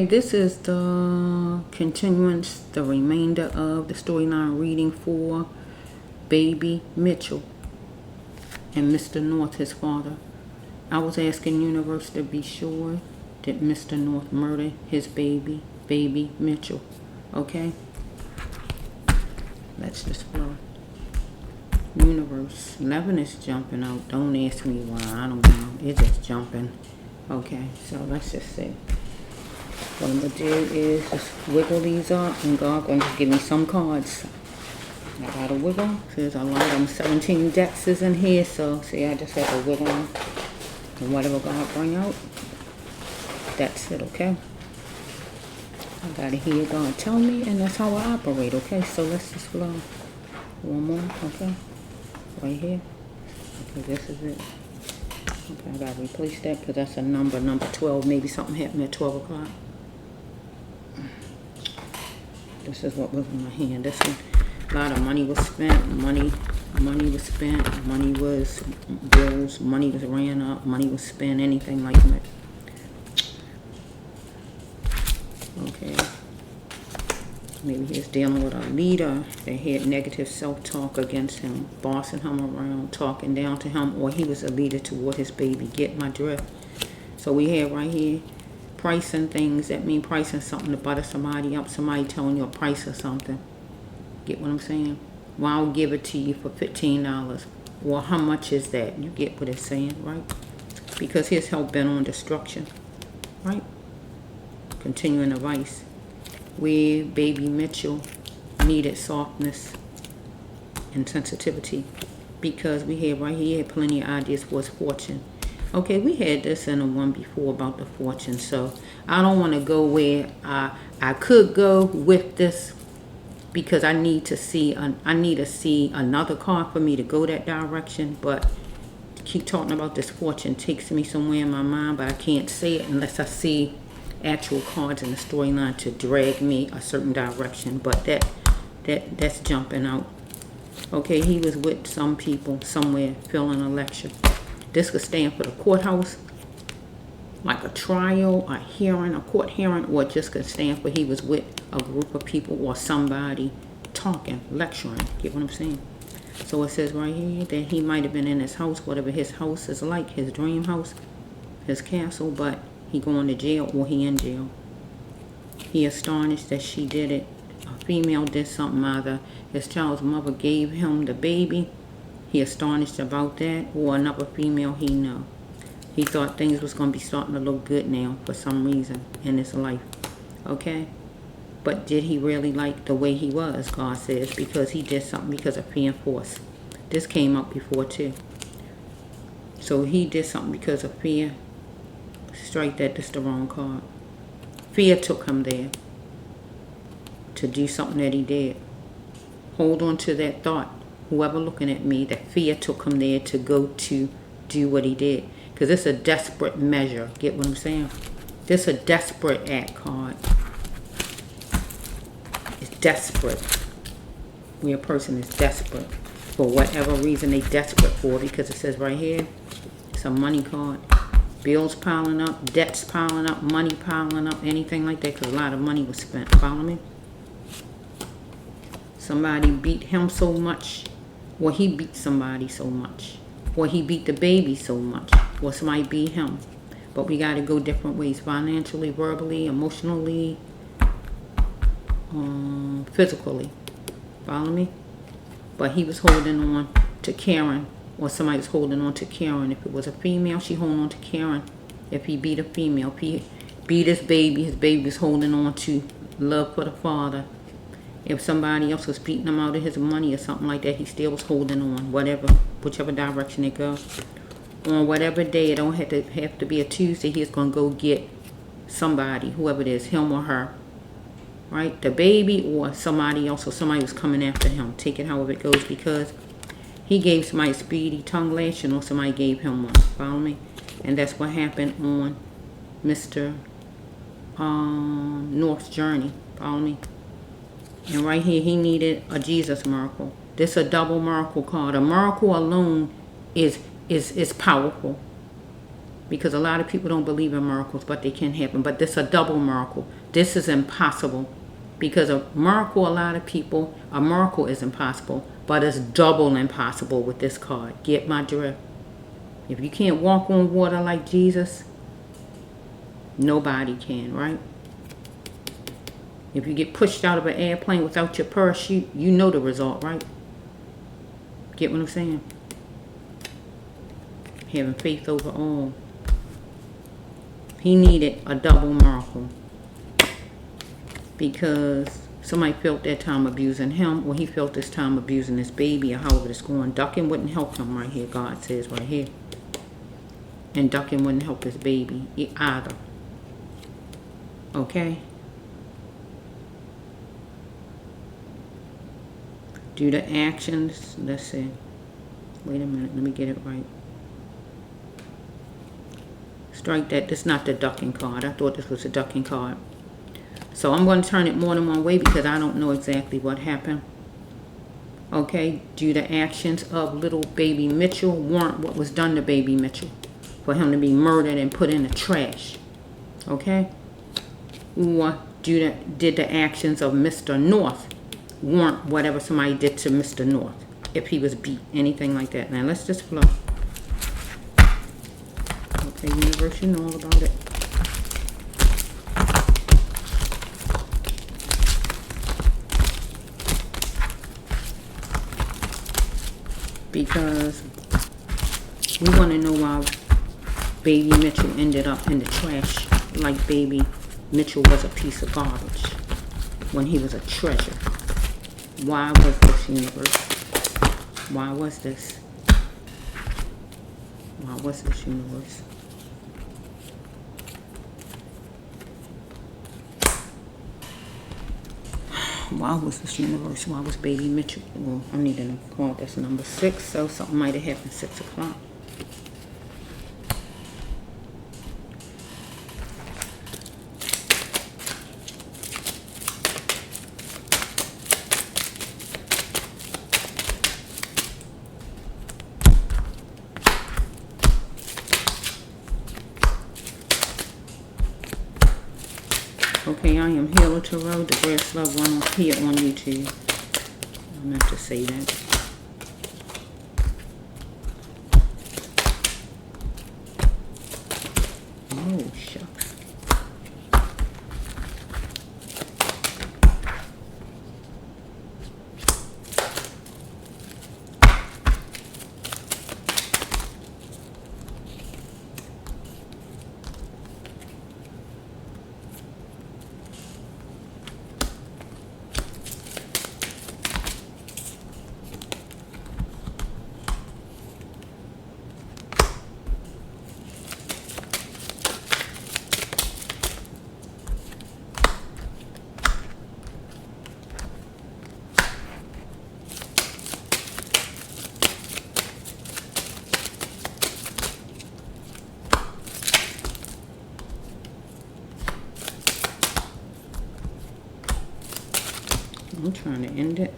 This is the continuance, the remainder of the storyline reading for baby Mitchell and Mr. North, his father. I was asking universe to be sure that Mr. North murdered his baby Mitchell. Okay? Let's just flow. Universe. 11 is jumping out. Don't ask me why. I don't know. It's just jumping. Okay, so let's just see. What I'm going to do is just wiggle these up, and God going to give me some cards. I got to wiggle. There's a lot of them. 17 decks is in here, so see, I just have to wiggle them. And whatever God bring out, that's it, okay? I got to hear God tell me, and that's how I operate, okay? So let's just flow. One more, okay? Right here. Okay, this is it. Okay, I got to replace that because that's a number 12. Maybe something happened at 12 o'clock. This is what was in my hand. This one, a lot of money was spent. Money was spent. Money was bills. Money was ran up. Money was spent. Anything like that. Okay. Maybe he was dealing with a leader that had negative self-talk against him, bossing him around, talking down to him, or he was a leader toward his baby. Get my drift? So we have right here pricing things. That mean pricing something to butter somebody up. Somebody telling you a price or something. Get what I'm saying? Well, I'll give it to you for $15. Well, how much is that? You get what it's saying, right? Because his help been on destruction, right? Continuing the vice. Where baby Mitchell needed softness and sensitivity, because we had right here plenty of ideas for his fortune. Okay, we had this in the one before about the fortune, so I don't want to go where I could go with this, because I need to see another card for me to go that direction. But to keep talking about this fortune takes me somewhere in my mind, but I can't say it unless I see actual cards in the storyline to drag me a certain direction. But that's jumping out. Okay, he was with some people somewhere filling a lecture. This could stand for the courthouse, like a trial, a hearing, a court hearing, or it just could stand for he was with a group of people or somebody talking, lecturing. Get what I'm saying? So it says right here that he might have been in his house, whatever his house is like, his dream house, his castle, but he going to jail or he in jail. He astonished that she did it. A female did something. Either his child's mother gave him the baby. He astonished about that, or another female he knew. He thought things was going to be starting to look good now for some reason in his life. Okay? But did he really like the way he was, God says, because he did something because of fear and force. This came up before too. So he did something because of fear. Strike that, this the wrong card. Fear took him there to do something that he did. Hold on to that thought. Whoever looking at me, that fear took him there to go to do what he did. Because it's a desperate measure. Get what I'm saying? This a desperate act card. It's desperate. Where a person is desperate. For whatever reason they desperate for. Because it says right here, it's a money card. Bills piling up, debts piling up, money piling up, anything like that. Because a lot of money was spent. Follow me? Somebody beat him so much. Or he beat somebody so much. Or he beat the baby so much. Or somebody beat him. But we got to go different ways. Financially, verbally, emotionally, physically. Follow me? But he was holding on to Karen. Or somebody was holding on to Karen. If it was a female, she holding on to Karen. If he beat a female. If he beat his baby was holding on to love for the father. If somebody else was beating him out of his money or something like that, he still was holding on, whichever direction it goes. On whatever day, it don't have to be a Tuesday, he's going to go get somebody, whoever it is, him or her, right? The baby or somebody else, or somebody was coming after him. Take it however it goes, because he gave somebody a speedy tongue lashing or somebody gave him one. Follow me? And that's what happened on Mr. North's journey. Follow me? And right here, he needed a Jesus miracle. This a double miracle card. A miracle alone is powerful. Because a lot of people don't believe in miracles, but they can happen. But this is a double miracle. This is impossible. Because a miracle, a miracle is impossible, but it's double impossible with this card. Get my drift? If you can't walk on water like Jesus, nobody can, right? If you get pushed out of an airplane without your parachute, you know the result, right? Get what I'm saying? Having faith over all. He needed a double miracle. Because somebody felt that time abusing him, or he felt this time abusing this baby, or however it's going. Ducking wouldn't help him right here, God says right here. And ducking wouldn't help his baby either. Okay? Do the actions, let's see. Wait a minute, let me get it right. Strike that. This is not the ducking card. I thought this was a ducking card. So I'm going to turn it more than one way because I don't know exactly what happened. Okay, do the actions of little baby Michell warrant what was done to baby Michell? For him to be murdered and put in the trash. Okay? Or did the actions of Mr. North warrant whatever somebody did to Mr. North? If he was beat, anything like that. Now let's just flow. Okay, universe, you know all about it. Because we want to know why baby Michell ended up in the trash like baby Michell was a piece of garbage when he was a treasure. Why was this, universe? Why was this? Why was this, universe? Why was this, universe? Why was baby Michell? Well, I need to call this number 6, so something might have happened 6 o'clock. Okay, I am Healer Tarot, the Grass Love One here on YouTube. I meant to say that. Oh, shucks. I'm trying to end it.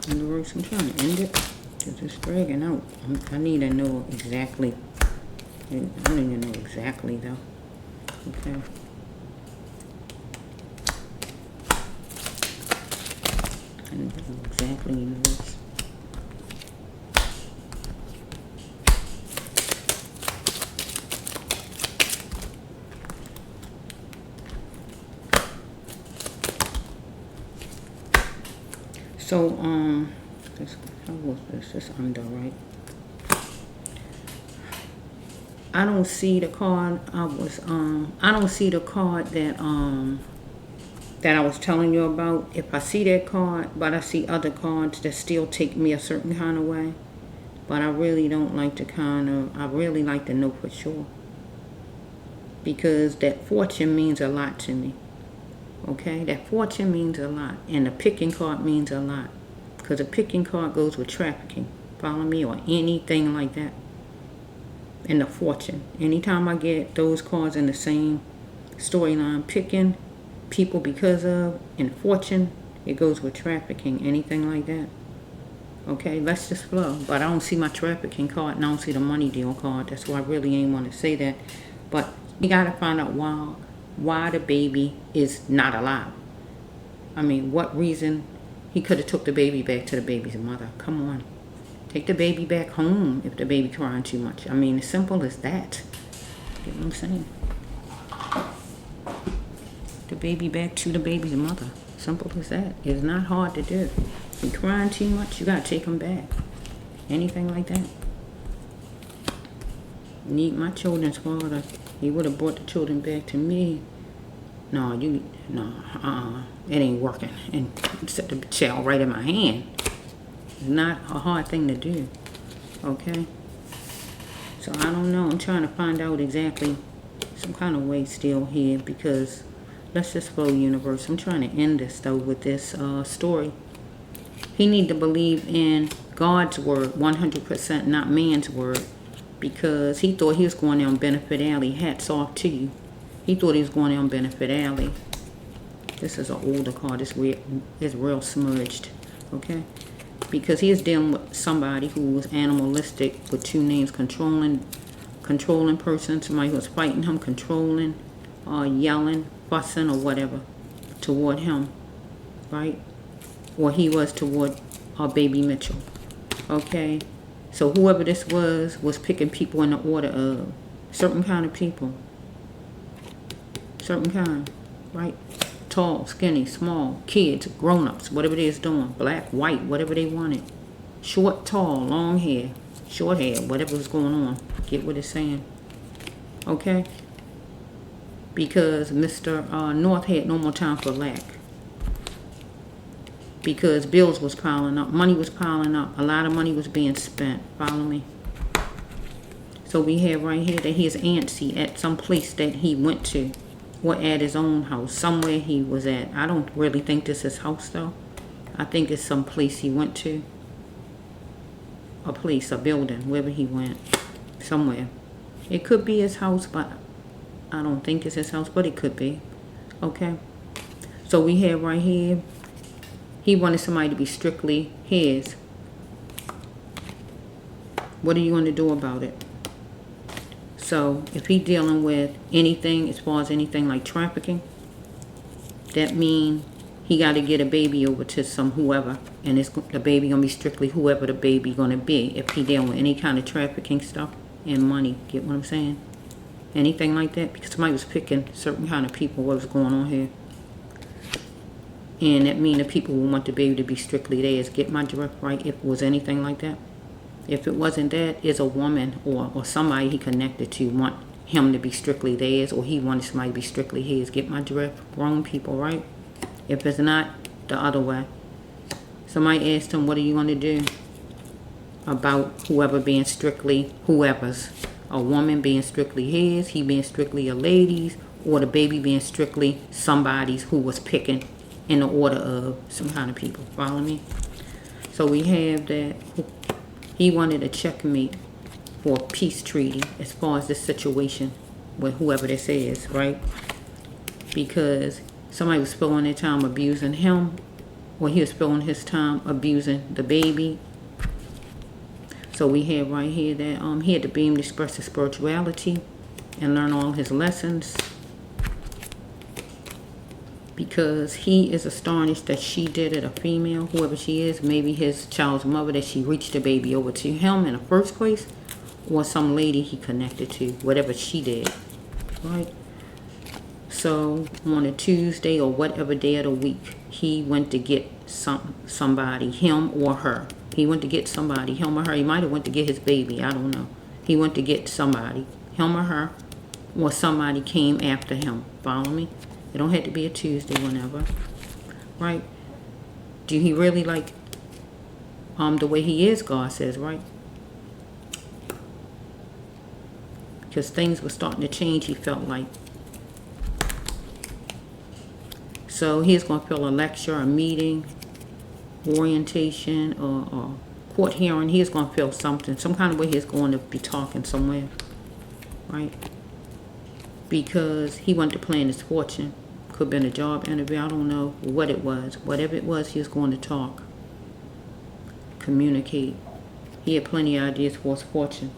Universe, I'm trying to end it. Because it's dragging out. I need to know exactly. I don't even know exactly though. Okay. I don't know exactly, universe. So, how was this? This under, right? I don't see the card. I don't see the card that I was telling you about. If I see that card, but I see other cards that still take me a certain kind of way. But I really don't like to I really like to know for sure. Because that fortune means a lot to me. Okay, that fortune means a lot, and the picking card means a lot, because the picking card goes with trafficking, follow me, or anything like that. And the fortune, anytime I get those cards in the same storyline, picking people because of, and fortune, it goes with trafficking, anything like that. Okay, let's just flow. But I don't see my trafficking card, and I don't see the money deal card. That's why I really ain't want to say that. But you got to find out why the baby is not alive. I mean, what reason he could have took the baby back to the baby's mother. Come on. Take the baby back home if the baby crying too much. I mean, as simple as that. Get what I'm saying? The baby back to the baby's mother. Simple as that. It's not hard to do. If he crying too much, you gotta take him back. Anything like that. Need my children's father. He would have brought the children back to me. No, it ain't working. And set the child right in my hand. It's not a hard thing to do. Okay? So I don't know. I'm trying to find out exactly some kind of way still here, because let's just flow, universe. I'm trying to end this though with this story. He need to believe in God's word 100%, not man's word, because he thought he was going down Benefit Alley. Hats off to you. He thought he was going down Benefit Alley. This is an older card. It's real smudged. Okay? Because he is dealing with somebody who was animalistic with two names: controlling person, somebody who was fighting him, controlling, yelling, fussing, or whatever toward him, right? Or he was toward our baby Michell. Okay? So whoever this was picking people in the order of certain kind of people. Certain kind, right? Tall, skinny, small, kids, grown-ups, whatever they is doing. Black, white, whatever they wanted. Short, tall, long hair, short hair, whatever was going on. Get what it's saying. Okay? Because Mr. North had no more time for lack. Because bills was piling up. Money was piling up. A lot of money was being spent. Follow me? So we have right here that he is antsy at some place that he went to. Or at his own house. Somewhere he was at. I don't really think this is his house though. I think it's some place he went to. A place, a building, wherever he went. Somewhere. It could be his house, but I don't think it's his house, but it could be. Okay? So we have right here, he wanted somebody to be strictly his. What are you going to do about it? So if he's dealing with anything, as far as anything like trafficking, that means he got to get a baby over to some whoever, and the baby going to be strictly whoever the baby going to be. If he dealing with any kind of trafficking stuff and money, get what I'm saying? Anything like that, because somebody was picking certain kind of people, what was going on here. And that means the people who want the baby to be strictly theirs. Get my drift right? If it was anything like that. If it wasn't that, is a woman or somebody he connected to want him to be strictly theirs, or he wanted somebody to be strictly his. Get my drift? Grown people, right? If it's not, the other way. Somebody asked him, what are you going to do about whoever being strictly whoever's? A woman being strictly his, he being strictly a lady's, or the baby being strictly somebody's who was picking in the order of some kind of people. Follow me? So we have that he wanted a checkmate for a peace treaty as far as this situation with whoever this is, right? Because somebody was spending their time abusing him, or he was spending his time abusing the baby. So we have right here that he had to be able to express his spirituality and learn all his lessons. Because he is astonished that she did it, a female, whoever she is, maybe his child's mother, that she reached the baby over to him in the first place, or some lady he connected to, whatever she did, right? So on a Tuesday or whatever day of the week, he went to get somebody, him or her. He went to get somebody, him or her. He might have went to get his baby, I don't know. He went to get somebody, him or her, or somebody came after him. Follow me? It don't have to be a Tuesday, whenever, right? Do he really like the way he is, God says, right? Because things were starting to change, he felt like. So he's going to feel a lecture, a meeting, orientation, or court hearing. He's going to feel something, some kind of way he's going to be talking somewhere, right? Because he wanted to plan his fortune. Could have been a job interview, I don't know what it was. Whatever it was, he was going to talk. communicate. He had plenty of ideas for his fortune.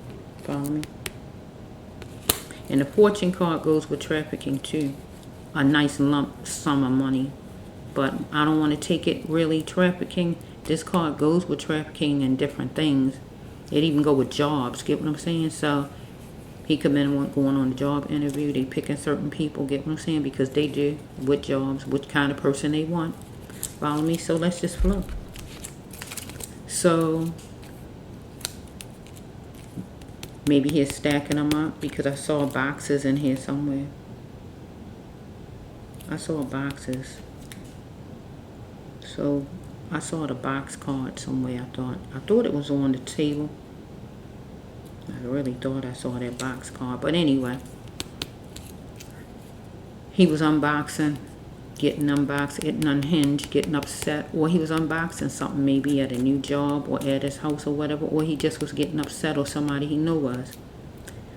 Follow me? And the fortune card goes with trafficking too. A nice lump sum of money. But I don't want to take it really trafficking. This card goes with trafficking and different things. It even go with jobs. Get what I'm saying? So he could have been going on a job interview. They picking certain people. Get what I'm saying? Because they do with jobs, what kind of person they want. Follow me? So let's just flow. So maybe he's stacking them up because I saw boxes in here somewhere. I saw boxes. So I saw the box card somewhere. I thought it was on the table. I really thought I saw that box card. But anyway, he was unboxing, getting unboxed, getting unhinged, getting upset, or he was unboxing something maybe at a new job or at his house or whatever, or he just was getting upset or somebody he knew was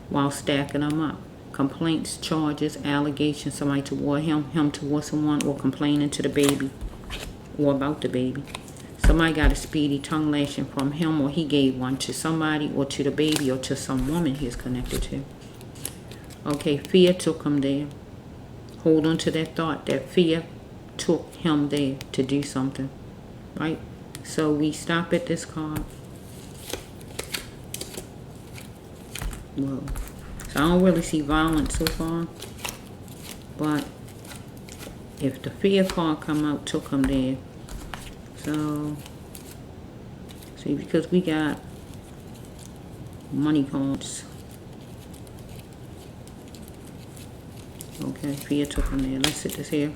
while stacking them up. Complaints, charges, allegations, somebody toward him, him toward someone, or complaining to the baby or about the baby. Somebody got a speedy tongue lashing from him, or he gave one to somebody or to the baby or to some woman he's connected to. Okay, fear took him there. Hold on to that thought that fear took him there to do something, right? So we stop at this card. Whoa. So I don't really see violence so far, but if the fear card come out, took him there. So see, because we got money cards. Okay, fear took him there. Let's sit this here.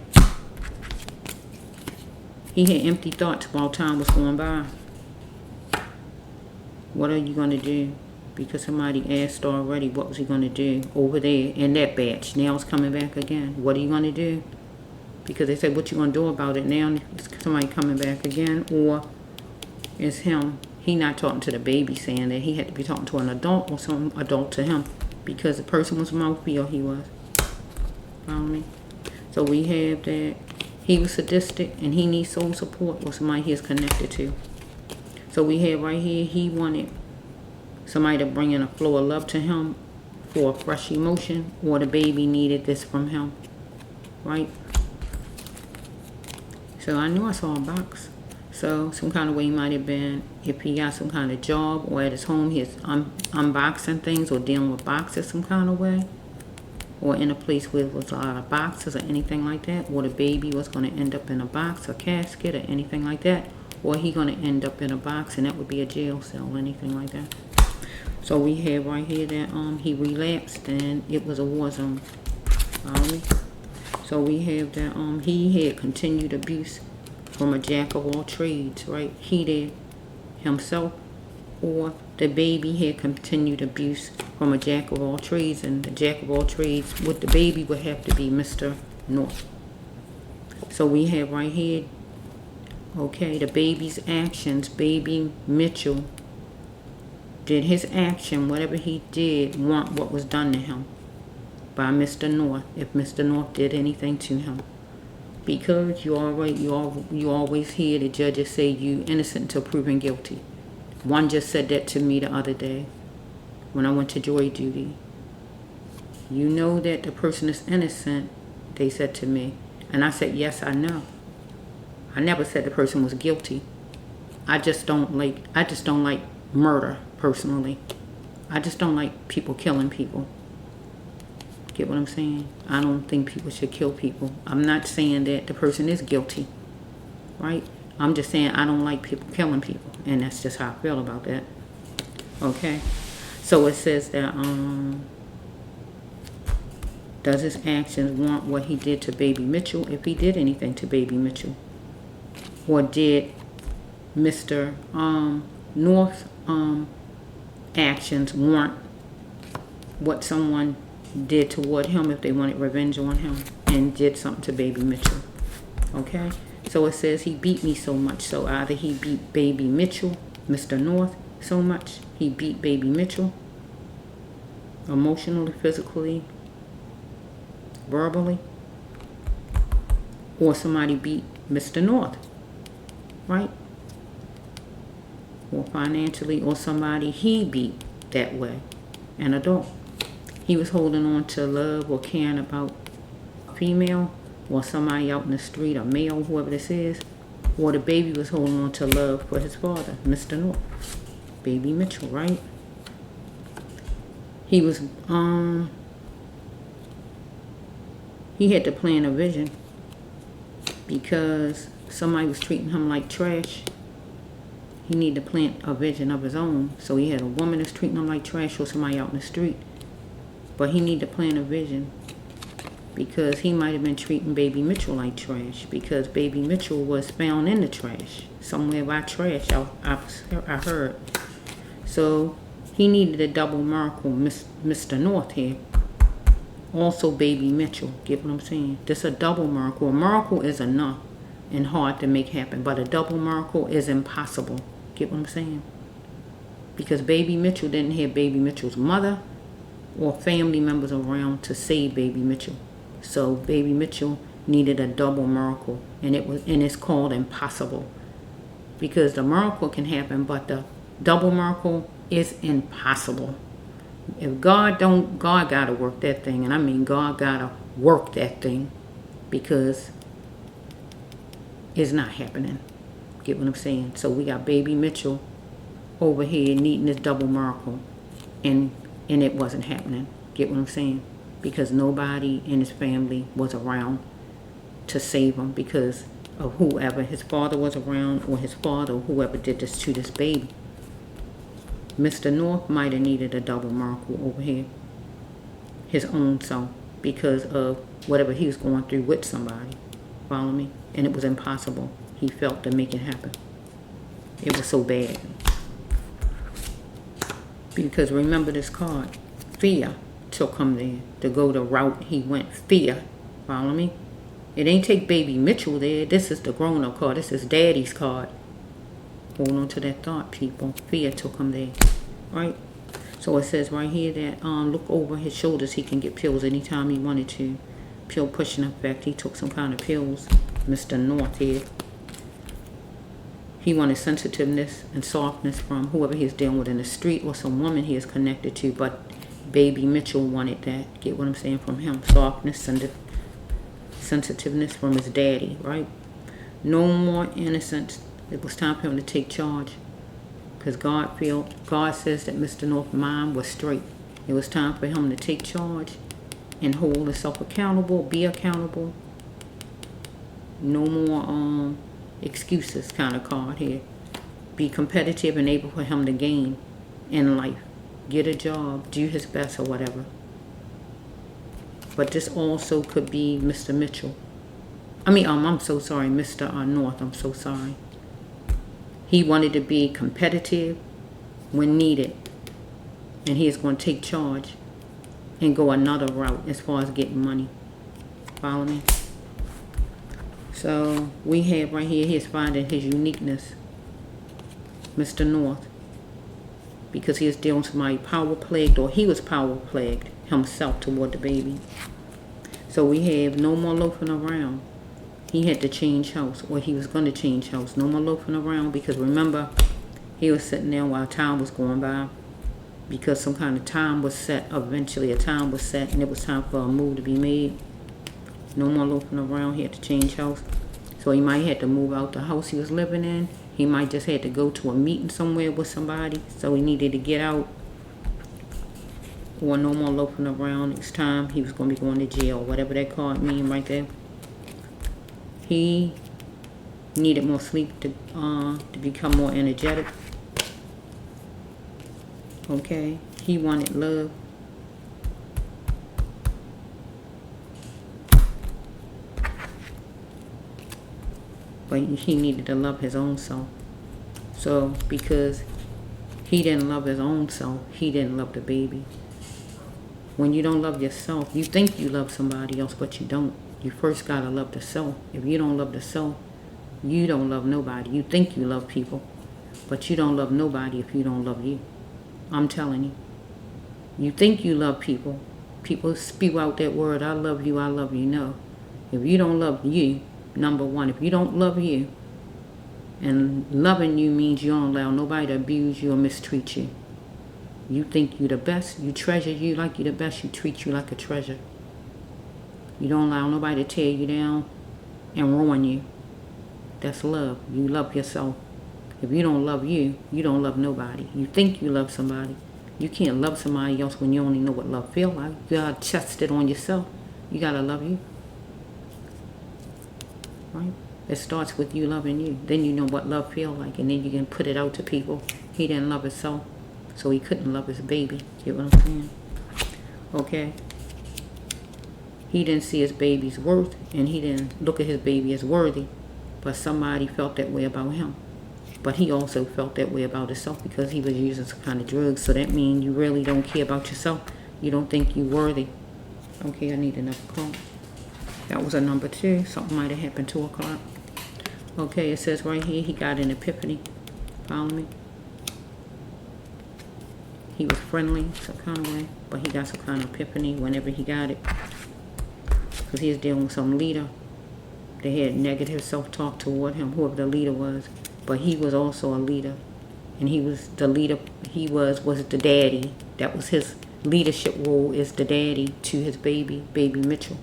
He had empty thoughts while time was going by. What are you going to do? Because somebody asked already, what was he going to do over there in that batch? Now it's coming back again. What are you going to do? Because they said, what you going to do about it? Now it's somebody coming back again. Or it's him. He not talking to the baby, saying that he had to be talking to an adult or some adult to him. Because the person was mouthy, or he was. Follow me? So we have that he was sadistic and he needs soul support, or somebody he is connected to. So we have right here, he wanted somebody to bring in a flow of love to him for a fresh emotion, or the baby needed this from him, right? So I knew I saw a box. So some kind of way he might have been, if he got some kind of job or at his home, he's unboxing things or dealing with boxes some kind of way. Or in a place where there was a lot of boxes or anything like that. Or the baby was going to end up in a box, a casket, or anything like that. Or he going to end up in a box, and that would be a jail cell or anything like that. So we have right here that he relapsed and it was a war zone. So we have that he had continued abuse from a jack of all trades, right? He did himself, or the baby had continued abuse from a jack of all trades, and the jack of all trades with the baby would have to be Mr. North. So we have right here, okay, the baby's actions. Baby Michell did his action, whatever he did, want what was done to him by Mr. North, if Mr. North did anything to him. Because you always hear the judges say you innocent until proven guilty. One just said that to me the other day when I went to jury duty. You know that the person is innocent, they said to me. And I said, yes, I know. I never said the person was guilty. I just don't like murder, personally. I just don't like people killing people. Get what I'm saying? I don't think people should kill people. I'm not saying that the person is guilty, right? I'm just saying I don't like people killing people, and that's just how I feel about that. Okay, so it says that does his actions warrant what he did to baby Michell, if he did anything to baby Michell, or did Mr. North's actions warrant what someone did toward him if they wanted revenge on him and did something to baby Michell. Okay, so it says he beat me so much. So either he beat baby Michell, Mr. North, so much he beat baby Michell emotionally, physically, verbally, or somebody beat Mr. North, right? or financially, or somebody he beat that way, an adult. He was holding on to love or caring about a female or somebody out in the street, a male, whoever this is, or the baby was holding on to love for his father, Mr. North, baby Michell, right? He was, he had to plan a vision because somebody was treating him like trash. He needed to plant a vision of his own. So he had a woman that's treating him like trash or somebody out in the street. But he needed to plant a vision because he might have been treating baby Michell like trash, because baby Michell was found in the trash, somewhere by trash, I heard. So he needed a double miracle, Mr. North here. Also baby Michell, get what I'm saying? This a double miracle. A miracle is enough and hard to make happen, but a double miracle is impossible. Get what I'm saying? Because baby Michell didn't have baby Mitchell's mother or family members around to save baby Michell. So baby Michell needed a double miracle, and it's called impossible. Because the miracle can happen, but the double miracle is impossible. If God gotta work that thing, and I mean God gotta work that thing, because it's not happening. Get what I'm saying? So we got baby Michell over here needing this double miracle, and it wasn't happening. Get what I'm saying? Because nobody in his family was around to save him because of whoever. His father was around, or his father, or whoever did this to this baby. Mr. North might have needed a double miracle over here, his own self, because of whatever he was going through with somebody. Follow me? And it was impossible, he felt, to make it happen. It was so bad. Because remember this card, fear took him there to go the route he went. Fear. Follow me? It ain't take baby Michell there. This is the grown-up card. This is daddy's card. Hold on to that thought, people. Fear took him there. Right? So it says right here that look over his shoulders. He can get pills anytime he wanted to. Pill pushing effect. He took some kind of pills. Mr. North here. He wanted sensitiveness and softness from whoever he's dealing with in the street or some woman he is connected to. But baby Michell wanted that. Get what I'm saying? From him. Softness and sensitiveness from his daddy. Right? No more innocence. It was time for him to take charge. Because God says that Mr. North's mind was straight. It was time for him to take charge and hold himself accountable, be accountable. No more excuses kind of card here. Be competitive and able for him to gain in life. Get a job, do his best or whatever. But this also could be Mr. Michell. I'm so sorry, Mr. North, I'm so sorry. He wanted to be competitive when needed. And he is going to take charge and go another route as far as getting money. Follow me? So we have right here, he is finding his uniqueness. Mr. North. Because he is dealing with somebody power plagued, or he was power plagued himself toward the baby. So we have no more loafing around. He had to change house, or he was going to change house. No more loafing around, because remember, he was sitting there while time was going by, because some kind of time was set. Eventually a time was set, and it was time for a move to be made. No more loafing around. He had to change house. So he might have to move out the house he was living in. He might just had to go to a meeting somewhere with somebody, so he needed to get out. Or no more loafing around. It's time he was going to be going to jail, whatever that card mean right there. He needed more sleep to become more energetic. Okay. He wanted love. But he needed to love his own self. So because he didn't love his own self, he didn't love the baby. When you don't love yourself, you think you love somebody else, but you don't. You first gotta love the self. If you don't love the self, you don't love nobody. You think you love people, but you don't love nobody if you don't love you. I'm telling you. You think you love people. People spew out that word, I love you, I love you. No. If you don't love you, number one, if you don't love you, And loving you means you don't allow nobody to abuse you or mistreat you. You think you the best. You treasure you like you the best. You treat you like a treasure. You don't allow nobody to tear you down and ruin you. That's love. You love yourself. If you don't love you, you don't love nobody. You think you love somebody. You can't love somebody else when you only know what love feels like. You gotta test it on yourself. You gotta love you. Right? It starts with you loving you. Then you know what love feels like, and then you can put it out to people. He didn't love himself, so he couldn't love his baby. Get what I'm saying? Okay? He didn't see his baby's worth, and he didn't look at his baby as worthy. But somebody felt that way about him. But he also felt that way about himself because he was using some kind of drugs. So that means you really don't care about yourself. You don't think you're worthy. Okay, I need another call. That was a number 2. Something might have happened 2 o'clock. Okay, it says right here he got an epiphany. Follow me? He was friendly some kind of way, but he got some kind of epiphany whenever he got it. Because he was dealing with some leader. They had negative self-talk toward him, whoever the leader was. But he was also a leader. And he was the leader. He was the daddy. That was his leadership role, is the daddy to his baby Michell.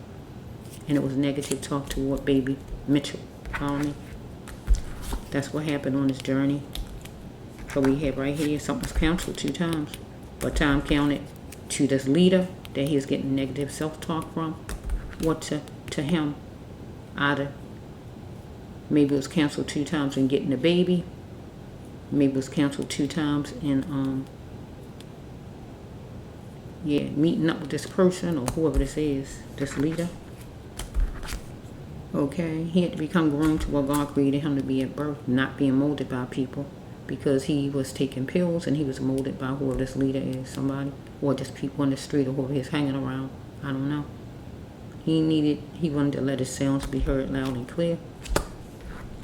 And it was negative talk toward baby Michell. Follow me? That's what happened on his journey. So we have right here, something was counseled 2 times. But time counted to this leader that he was getting negative self-talk from. What to him, either maybe it was canceled 2 times in getting the baby. Maybe it was canceled 2 times in meeting up with this person or whoever this is, this leader. Okay, he had to become groomed to what God created him to be at birth, not being molded by people, because he was taking pills and he was molded by whoever this leader is, somebody, or just people in the street or whoever he's hanging around. I don't know. He wanted to let his sounds be heard loud and clear.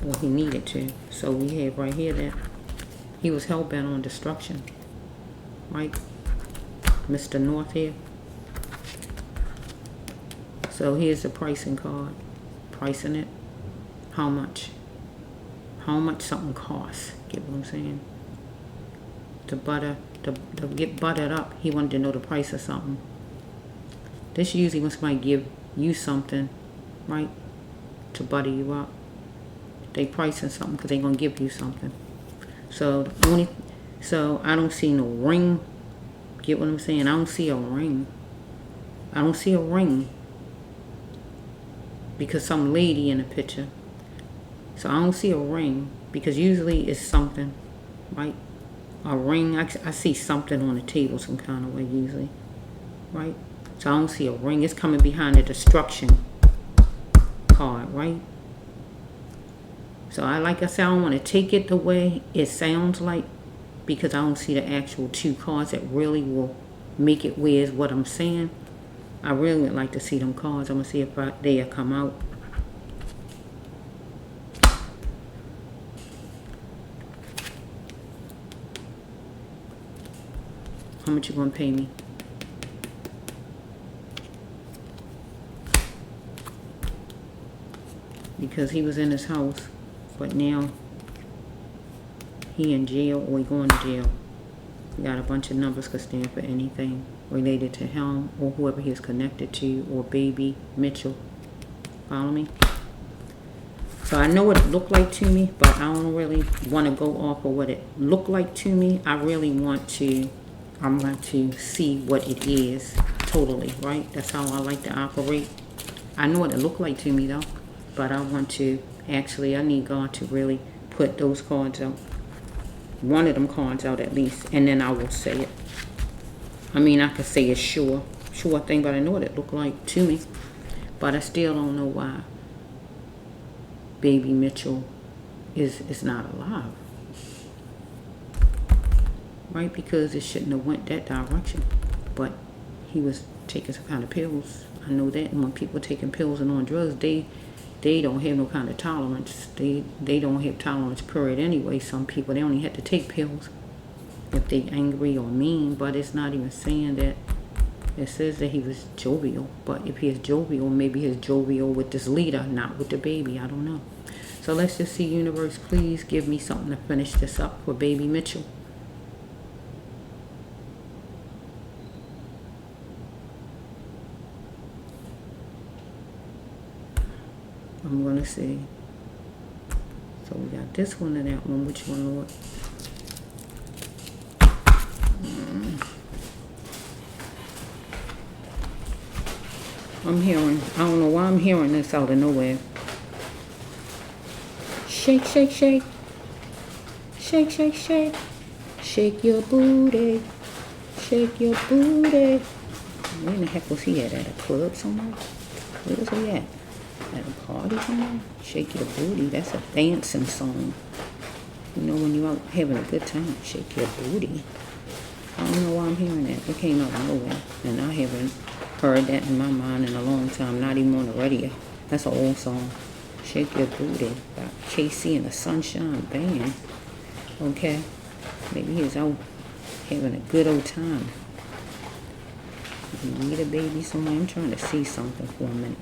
Well, he needed to. So we have right here that he was hell-bent on destruction. Right? Mr. North here. So here's the pricing card. Pricing it. How much? How much something costs. Get what I'm saying? To get buttered up, he wanted to know the price of something. This usually when somebody give you something, right, to butter you up. They pricing something because they're going to give you something. So I don't see no ring. Get what I'm saying? I don't see a ring. I don't see a ring. Because some lady in the picture. So I don't see a ring. Because usually it's something, right? A ring. I see something on the table some kind of way usually. Right? So I don't see a ring. It's coming behind the destruction card, right? So like I said, I don't want to take it the way it sounds like, because I don't see the actual 2 cards that really will make it where is what I'm saying. I really would like to see them cards. I'm going to see if they'll come out. How much you going to pay me? Because he was in his house, but now he in jail or he going to jail. We got a bunch of numbers could stand for anything related to him or whoever he is connected to, or baby Michell. Follow me? So I know what it looked like to me, but I don't really want to go off of what it looked like to me. I really want to, I'm going to see what it is totally, right? That's how I like to operate. I know what it looked like to me though. But I want to, actually, I need God to really put those cards out. One of them cards out at least. And then I will say it. I mean, I could say it's sure thing, but I know what it looked like to me. But I still don't know why baby Michell is not alive. Right? Because it shouldn't have went that direction. But he was taking some kind of pills. I know that. And when people are taking pills and on drugs, they don't have no kind of tolerance. They don't have tolerance period anyway. Some people, they only have to take pills if they angry or mean, but it's not even saying that It says that he was jovial, but if he is jovial, maybe he's jovial with this leader, not with the baby. I don't know. So let's just see, universe, please give me something to finish this up for baby Mitchell. I'm going to see. So we got this one and that one. Which one, Lord? I'm hearing, I don't know why I'm hearing this out of nowhere. Shake, shake, shake. Shake, shake, shake. Shake your booty. Shake your booty. Where in the heck was he at? At a club somewhere? Where was he at? At a party somewhere? Shake your booty. That's a dancing song. You know, when you're out having a good time, shake your booty. I don't know why I'm hearing that. It came out of nowhere. And I haven't heard that in my mind in a long time. Not even on the radio. That's an old song. Shake your booty. By KC and the Sunshine Band. Okay. Maybe he's out having a good old time. You need a baby somewhere. I'm trying to see something for a minute.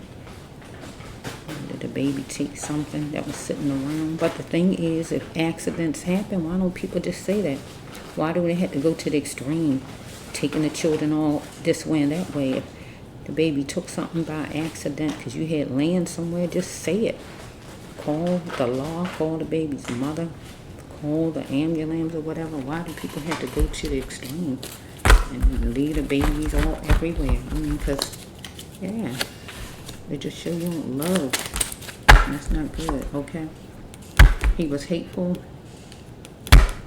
Did the baby take something that was sitting around? But the thing is, if accidents happen, why don't people just say that? Why do they have to go to the extreme, taking the children all this way and that way? If the baby took something by accident because you had land somewhere, just say it. Call the law, call the baby's mother, call the ambulance or whatever. Why do people have to go to the extreme and leave the babies all everywhere? I mean, because, yeah, they just show you don't love. That's not good, okay? He was hateful.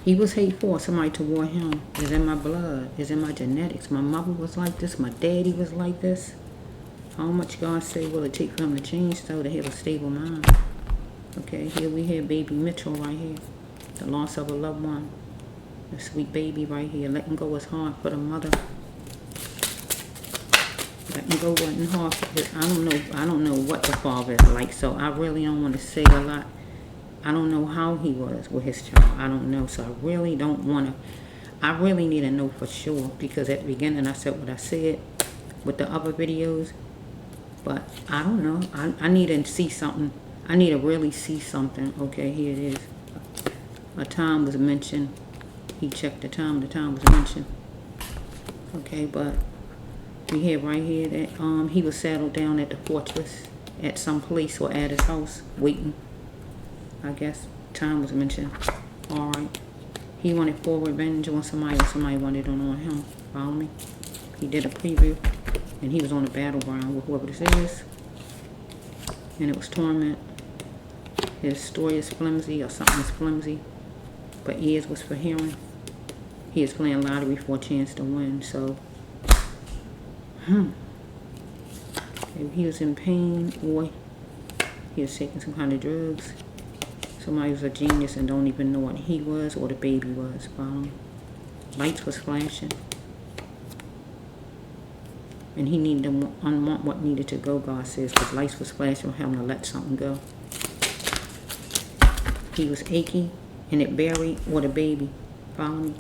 He was hateful. Somebody toward him. It's in my blood. It's in my genetics. My mother was like this. My daddy was like this. How much God say will it take for him to change so to have a stable mind? Okay, here we have baby Mitchell right here. The loss of a loved one. The sweet baby right here. Letting go is hard for the mother. Letting go wasn't hard for his, I don't know what the father is like, so I really don't want to say a lot. I don't know how he was with his child. I don't know. So I really don't want to. I really need to know for sure. Because at the beginning I said what I said with the other videos. But I don't know. I need to see something. I need to really see something. Okay, here it is. A time was mentioned. He checked the time. The time was mentioned. Okay, but we have right here that he was saddled down at the fortress at some place or at his house waiting. I guess time was mentioned. Alright. He wanted full revenge on somebody or somebody wanted it on him. Follow me? He did a preview and he was on the battleground with whoever this is. And it was torment. His story is flimsy or something is flimsy. But ears was for hearing. He is playing lottery for a chance to win. So if he was in pain or he was taking some kind of drugs. Somebody was a genius and don't even know what he was or the baby was. Lights was flashing. And he needed to unwant what needed to go, God says, because lights was flashing for him to let something go. He was achy and it buried or the baby. Follow me?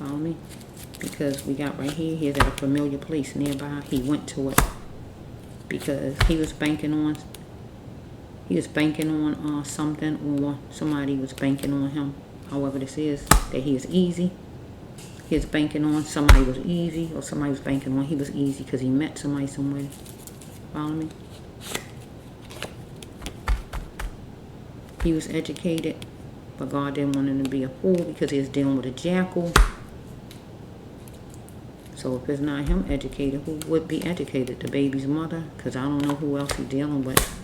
Follow me? Because we got right here, he's at a familiar place nearby. He went to it because he was banking on something, or somebody was banking on him. However this is, that he is easy. He was banking on somebody was easy, or somebody was banking on he was easy because he met somebody somewhere. Follow me? He was educated, but God didn't want him to be a fool because he was dealing with a jackal. So if it's not him educated, who would be educated? The baby's mother? Because I don't know who else he's dealing with.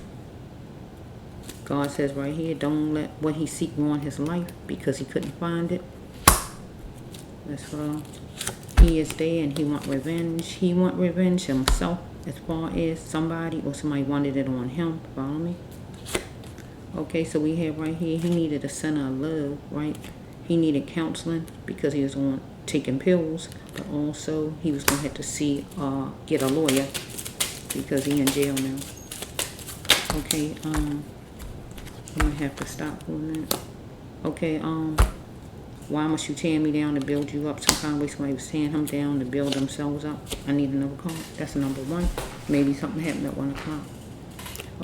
God says right here, don't let what he seek ruin his life because he couldn't find it. That's all. He is there and he want revenge. He want revenge himself as far as somebody or somebody wanted it on him. Follow me? Okay, so we have right here, he needed a center of love, right? He needed counseling because he was on taking pills, but also he was going to have to get a lawyer because he in jail now. Okay, I'm going to have to stop for a minute. Okay, Why must you tear me down to build you up? Some kind of way somebody was tearing him down to build themselves up. I need another card. That's number 1. Maybe something happened at 1 o'clock.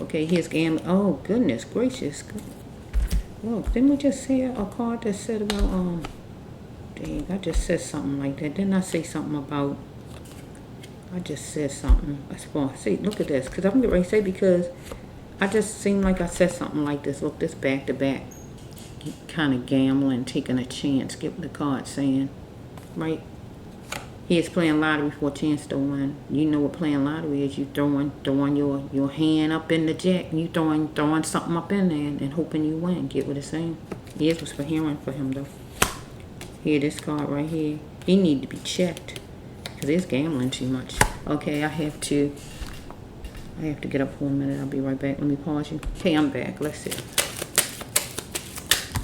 Okay, here's gambling. Oh, goodness gracious. Look, didn't we just say a card that said about, dang, I just said something like that. Didn't I say something about, I just said something. See, look at this. Because I'm getting ready to say, because I just seemed like I said something like this. Look, this back to back. Kind of gambling, taking a chance. Get what the card's saying. Right? Here's playing lottery for a chance to win. You know what playing lottery is. You throwing your hand up in the jack. You throwing something up in there and hoping you win. Get what it's saying? Here's what's for hearing for him though. Here, this card right here. He need to be checked. Because he's gambling too much. Okay, I have to get up for a minute. I'll be right back. Let me pause you. Okay, I'm back. Let's see.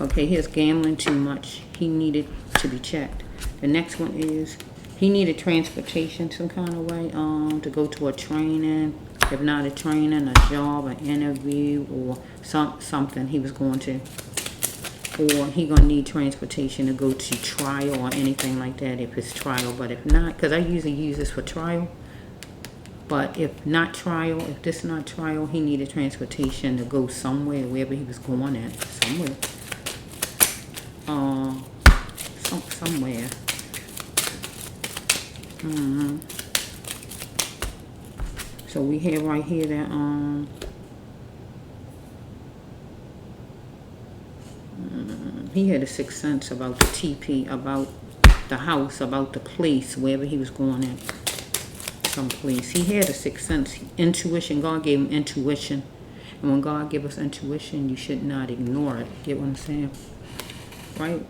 Okay, here's gambling too much. He needed to be checked. The next one is he needed transportation some kind of way to go to a training. If not a training, a job, an interview, or something he was going to. Or he going to need transportation to go to trial or anything like that if it's trial. But if not, because I usually use this for trial. But if not trial, if this is not trial, he needed transportation to go somewhere, wherever he was going at, somewhere. Somewhere. So we have right here that he had a sixth sense about the TP, about the house, about the place, wherever he was going at. Some place. He had a sixth sense, intuition. God gave him intuition. And when God gives us intuition, you should not ignore it. Get what I'm saying? Right?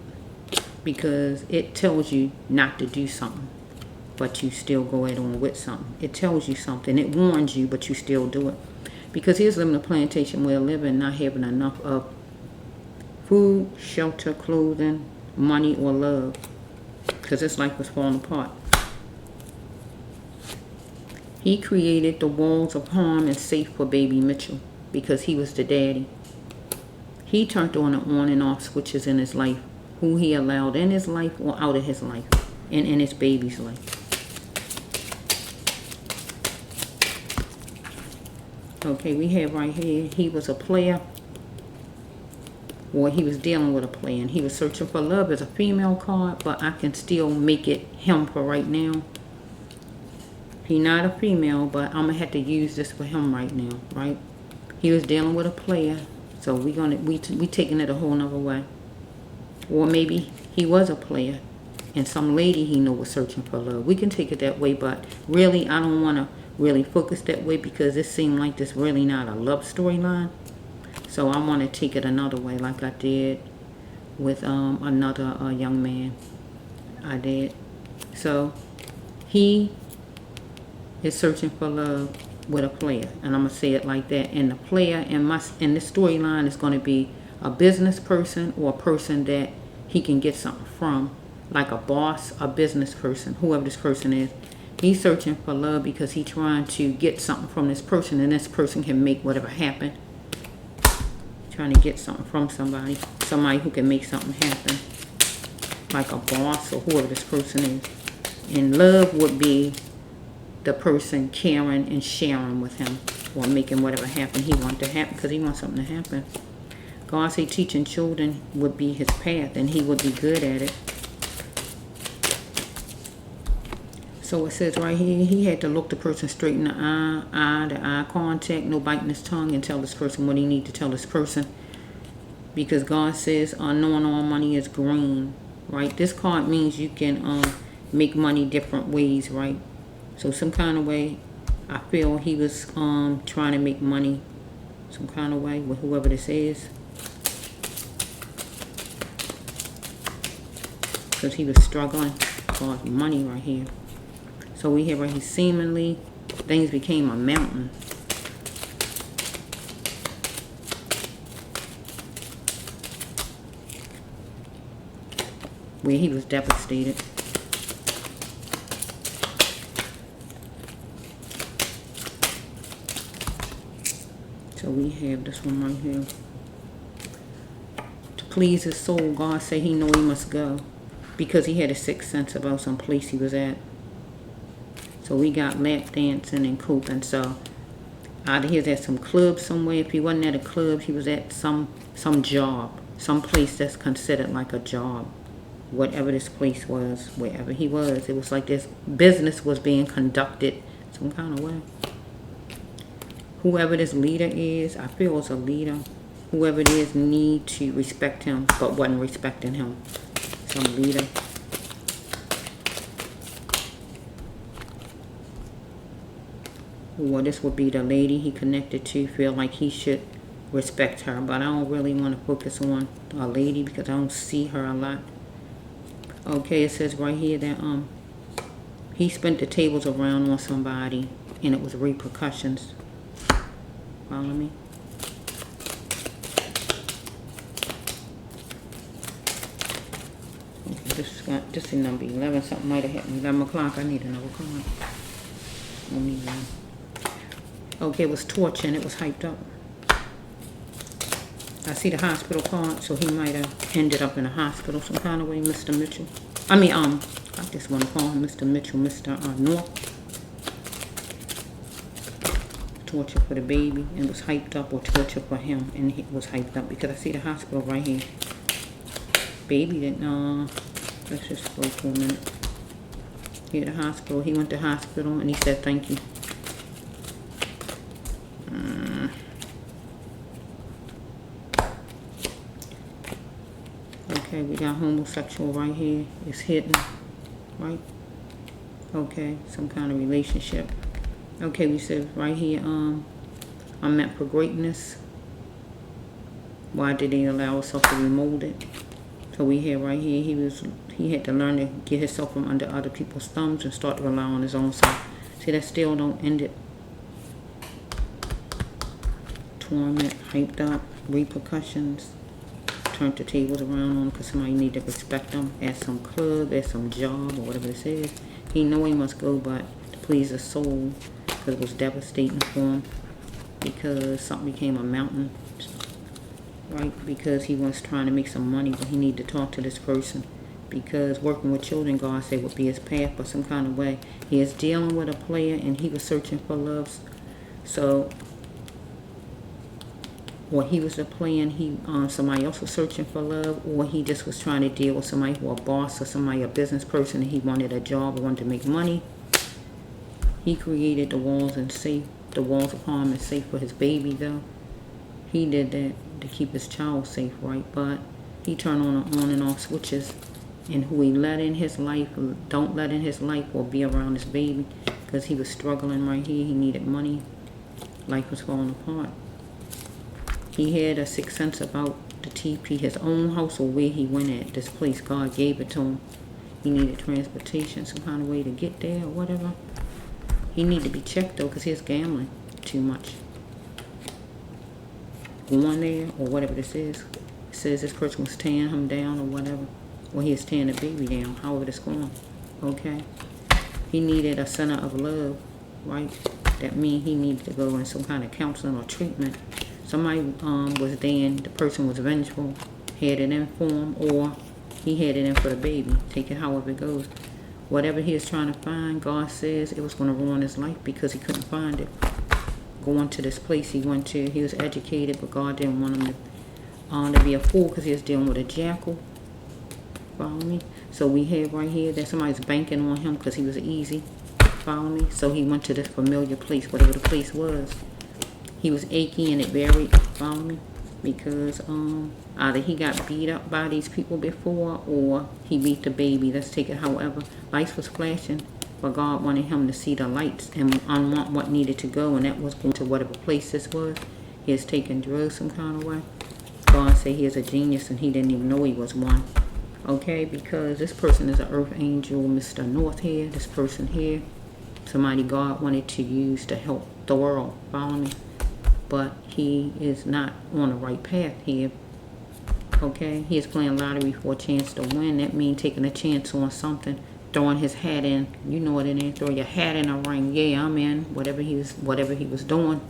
Because it tells you not to do something, but you still go ahead on with something. It tells you something. It warns you, but you still do it. Because he's living a plantation way of living, not having enough of food, shelter, clothing, money, or love. Because his life was falling apart. He created the walls of harm and safe for baby Michell because he was the daddy. He turned on and off switches in his life, who he allowed in his life or out of his life, and in his baby's life. Okay, we have right here, he was a player, or he was dealing with a player, and he was searching for love as a female card, but I can still make it him for right now. He not a female, but I'm going to have to use this for him right now, right? He was dealing with a player, so we taking it a whole nother way. Or maybe he was a player, and some lady he knew was searching for love. We can take it that way, but really I don't want to really focus that way because it seemed like this really not a love storyline. So I want to take it another way like I did with another young man. I did. So he is searching for love with a player, and I'm gonna say it like that. And the player in this storyline is going to be a business person or a person that he can get something from, like a boss, a business person, whoever this person is. He's searching for love because he's trying to get something from this person, and this person can make whatever happen. Trying to get something from somebody who can make something happen, like a boss or whoever this person is. And love would be the person caring and sharing with him, or making whatever happen he wants to happen, because he wants something to happen. God say teaching children would be his path, and he would be good at it. So it says right here, he had to look the person straight in the eye contact, no biting his tongue, and tell this person what he need to tell this person. Because God says, knowing all money is green, right? This card means you can make money different ways, right? So some kind of way, I feel he was trying to make money some kind of way with whoever this is. Because he was struggling for money right here. So we have right here, seemingly things became a mountain. Where he was devastated. So we have this one right here. please his soul. God said he know he must go because he had a sixth sense about some place he was at. So we got lap dancing and coping. So either he was at some club somewhere. If he wasn't at a club, he was at some job, some place that's considered like a job. Whatever this place was, wherever he was, it was like this business was being conducted some kind of way. Whoever this leader is, I feel it's a leader. Whoever it is need to respect him, but wasn't respecting him. Some leader. Or this would be the lady he connected to, feel like he should respect her. But I don't really want to focus on a lady because I don't see her a lot. Okay, it says right here that he spent the tables around on somebody and it was repercussions. Follow me? Okay, this is number 11. Something might have happened. 11 o'clock. I need another card. Only one. Okay, it was torture and it was hyped up. I see the hospital card, so he might have ended up in a hospital some kind of way, Mr. Mitchell. I just want to call him Mr. Mitchell, Mr. North. Torture for the baby, and it was hyped up, or torture for him, and it was hyped up because I see the hospital right here. Baby didn't, let's just go for a minute. Here, the hospital, he went to hospital, and he said thank you. Okay, we got homosexual right here. It's hidden, right? Okay, some kind of relationship. Okay, we said right here, I'm meant for greatness. Why did he allow himself to be molded? So we hear right here, he had to learn to get himself from under other people's thumbs and start to rely on his own self. See, that still don't end it. Torment, hyped up, repercussions. Turn the tables around on him because somebody need to respect him at some club, at some job, or whatever this is. He know he must go, but to please his soul, because it was devastating for him, because something became a mountain, right? Because he was trying to make some money, but he needed to talk to this person, because working with children, God said, would be his path, but some kind of way. He is dealing with a player, and he was searching for love. So or he was a plan, somebody else was searching for love, or he just was trying to deal with somebody who a boss or somebody, a business person, and he wanted a job or wanted to make money. He created the walls and safe, the walls of harm and safe for his baby though. He did that to keep his child safe, right? But he turned on and off switches, and who he let in his life, don't let in his life, or be around his baby, because he was struggling right here. He needed money. Life was falling apart. He had a sixth sense about the TP, his own house, or where he went at. This place, God gave it to him. He needed transportation, some kind of way to get there or whatever. He needed to be checked though, because he was gambling too much. Going there, or whatever this is. It says this person was tearing him down or whatever. Or he was tearing the baby down, however it's going. Okay? He needed a center of love, right? That means he needed to go in some kind of counseling or treatment. Somebody was there and the person was vengeful, had it in for him, or he had it in for the baby. Take it however it goes. Whatever he was trying to find, God says it was going to ruin his life because he couldn't find it. Going to this place he went to, he was educated, but God didn't want him to be a fool because he was dealing with a jackal. Follow me? So we have right here that somebody's banking on him because he was easy. Follow me? So he went to this familiar place, whatever the place was. He was achy and it buried, follow me? Because either he got beat up by these people before, or he beat the baby. Let's take it however. Lights was flashing, but God wanted him to see the lights and unwant what needed to go, and that was going to whatever place this was. He was taking drugs some kind of way. God said he is a genius and he didn't even know he was one. Okay, because this person is an earth angel, Mr. North here, this person here. Somebody God wanted to use to help the world, follow me? But he is not on the right path here. Okay, he is playing lottery for a chance to win. That means taking a chance on something, throwing his hat in. You know what it is, throw your hat in a ring. Yeah, I'm in. Whatever he was doing.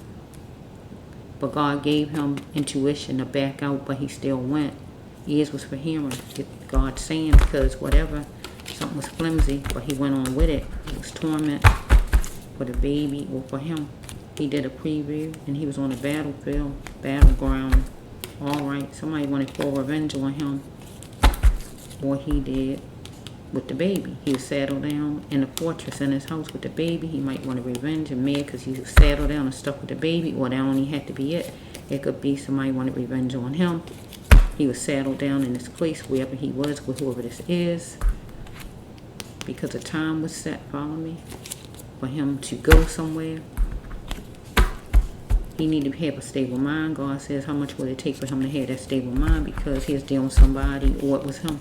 But God gave him intuition to back out, but he still went. Ears was for hearing. God saying, because whatever, something was flimsy, but he went on with it. It was torment for the baby or for him. He did a preview, and he was on the battlefield, battleground. All right, somebody wanted for revenge on him. What he did with the baby. He was settled down in the fortress in his house with the baby. He might want to revenge and mad because he was settled down and stuck with the baby, or that only had to be it. It could be somebody wanted revenge on him. He was settled down in this place, wherever he was, with whoever this is, because the time was set, follow me, for him to go somewhere. He needed to have a stable mind. God says, how much would it take for him to have that stable mind? Because he was dealing with somebody, or it was him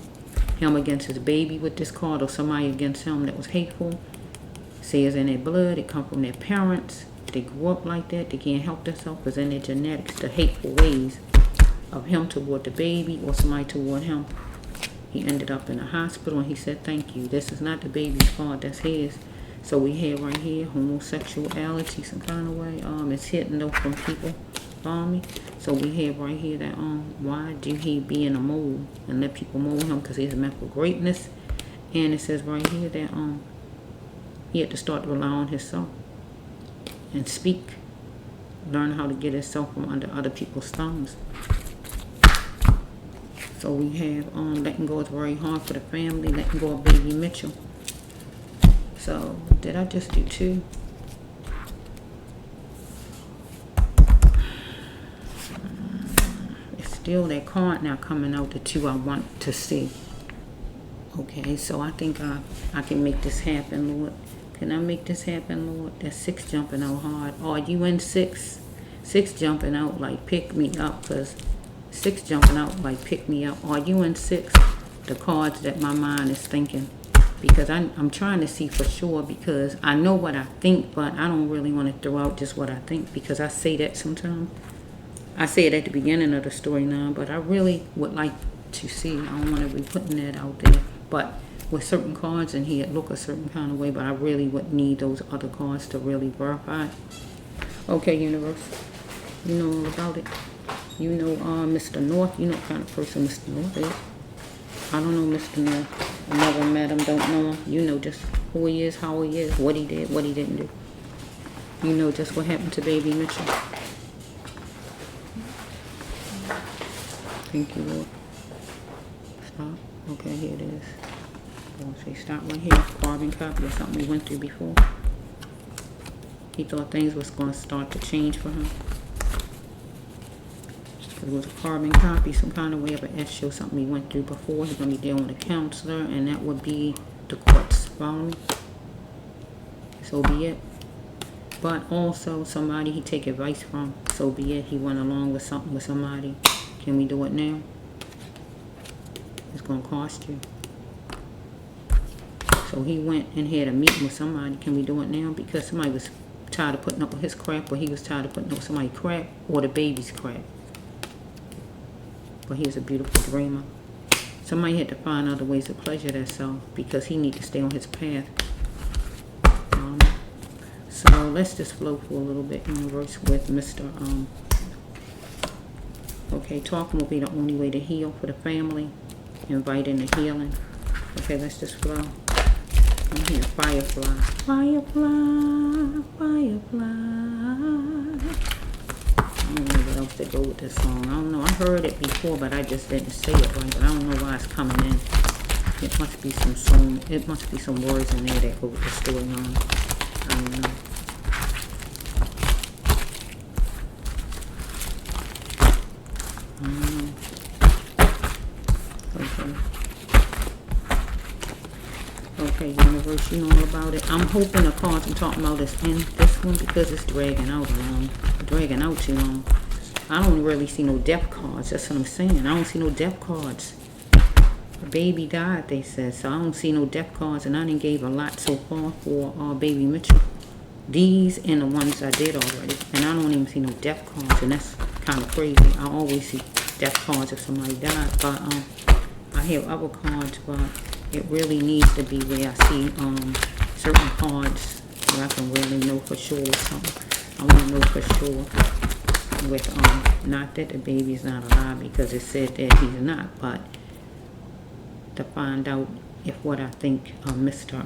against his baby with this card, or somebody against him that was hateful. Says in their blood, it come from their parents. They grew up like that. They can't help themselves because in their genetics, the hateful ways of him toward the baby or somebody toward him. He ended up in a hospital, and he said, thank you. This is not the baby's fault, that's his. So we have right here homosexuality some kind of way. It's hitting though from people. Follow me? So we have right here that why do he be in a mold and let people mold him? Because he's meant for greatness. And it says right here that he had to start to rely on himself and speak. Learn how to get himself from under other people's thumbs. So we have letting go is very hard for the family. Letting go of baby Michell. So did I just do 2? It's still that card now coming out, the 2 I want to see. Okay, so I think I can make this happen, Lord. Can I make this happen, Lord? That 6 jumping out hard. Are you in 6? 6 jumping out like pick me up, because 6 jumping out like pick me up. Are you in 6? The cards that my mind is thinking. Because I'm trying to see for sure, because I know what I think, but I don't really want to throw out just what I think, because I say that sometimes. I say it at the beginning of the story now, but I really would like to see. I don't want to be putting that out there. But with certain cards in here, it look a certain kind of way, but I really would need those other cards to really verify it. Okay, universe. You know all about it. You know Mr. North. You know what kind of person Mr. North is. I don't know Mr. North. I never met him, don't know him. You know just who he is, how he is, what he did, what he didn't do. You know just what happened to baby Michell. Thank you, Lord. Stop. Okay, here it is. I'll say stop right here. Carbon copy of something we went through before. He thought things was going to start to change for him. It was a carbon copy, some kind of way of an issue, something he went through before. He's going to be dealing with a counselor, and that would be the courts. Follow me? So be it. But also somebody he take advice from. So be it. He went along with something with somebody. Can we do it now? It's going to cost you. So he went and had a meeting with somebody. Can we do it now? Because somebody was tired of putting up with his crap, or he was tired of putting up with somebody's crap, or the baby's crap. But he was a beautiful dreamer. Somebody had to find other ways to pleasure themselves, because he need to stay on his path. So let's just flow for a little bit, universe, with Mr. Okay, talking will be the only way to heal for the family. Inviting the healing. Okay, let's just flow. I'm here, firefly. Firefly, firefly. I don't know what else to go with this song. I don't know. I heard it before, but I just didn't say it right. But I don't know why it's coming in. It must be some song. It must be some words in there that go with the storyline. I don't know. Okay, universe, you know all about it. I'm hoping the cards I'm talking about is in this one, because it's dragging out long. Dragging out too long. I don't really see no death cards. That's what I'm saying. I don't see no death cards. The baby died, they said, so I don't see no death cards, and I didn't gave a lot so far for baby Michell. These and the ones I did already, and I don't even see no death cards, and that's kind of crazy. I always see death cards if somebody died, but I have other cards, but it really needs to be where I see certain cards where I can really know for sure something. I want to know for sure. with, not that the baby's not alive, because it said that he's not, but to find out if what I think Mr.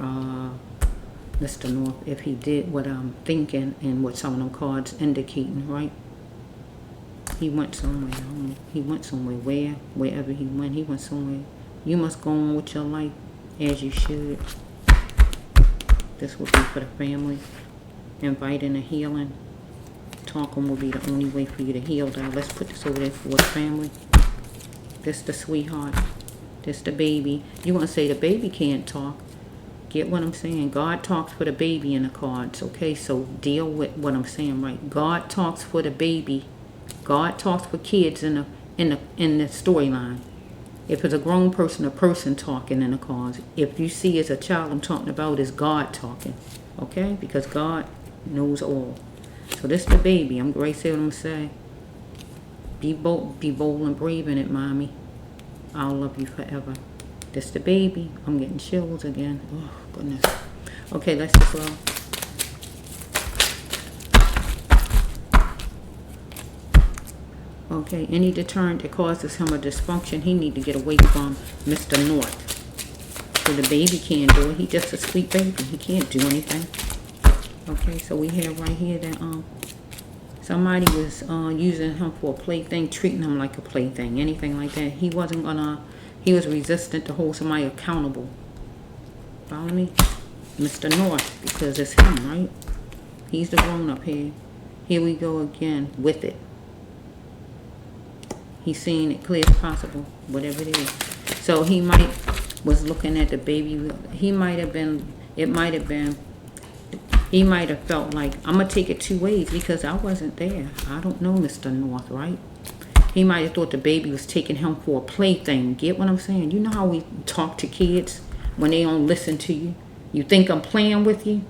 North, if he did what I'm thinking and what some of them cards indicating, right? He went somewhere. I don't know. He went somewhere. Wherever he went somewhere. You must go on with your life as you should. This will be for the family. Inviting a healing. Talking will be the only way for you to heal, though. Let's put this over there for the family. This the sweetheart. This the baby. You want to say the baby can't talk. Get what I'm saying? God talks for the baby in the cards, okay? So deal with what I'm saying, right? God talks for the baby. God talks for kids in the storyline. If it's a grown person, a person talking in the cards. If you see as a child, I'm talking about is God talking, okay? Because God knows all. So this the baby. I'm going to say what I'm going to say. Be bold and brave in it, mommy. I'll love you forever. This the baby. I'm getting chills again. Oh, goodness. Okay, let's just roll. Okay, any deterrent that causes him a dysfunction, he need to get away from Mr. North. So the baby can't do it. He just a sweet baby. He can't do anything. Okay, so we have right here that somebody was using him for a plaything, treating him like a plaything, anything like that. He wasn't gonna. He was resistant to hold somebody accountable. Follow me? Mr. North, because it's him, right? He's the grown-up here. Here we go again with it. He's seeing it clear as possible, whatever it is. So he was looking at the baby. He might have felt like, I'm going to take it two ways because I wasn't there. I don't know Mr. North, right? He might have thought the baby was taking him for a plaything. Get what I'm saying? You know how we talk to kids when they don't listen to you? You think I'm playing with you?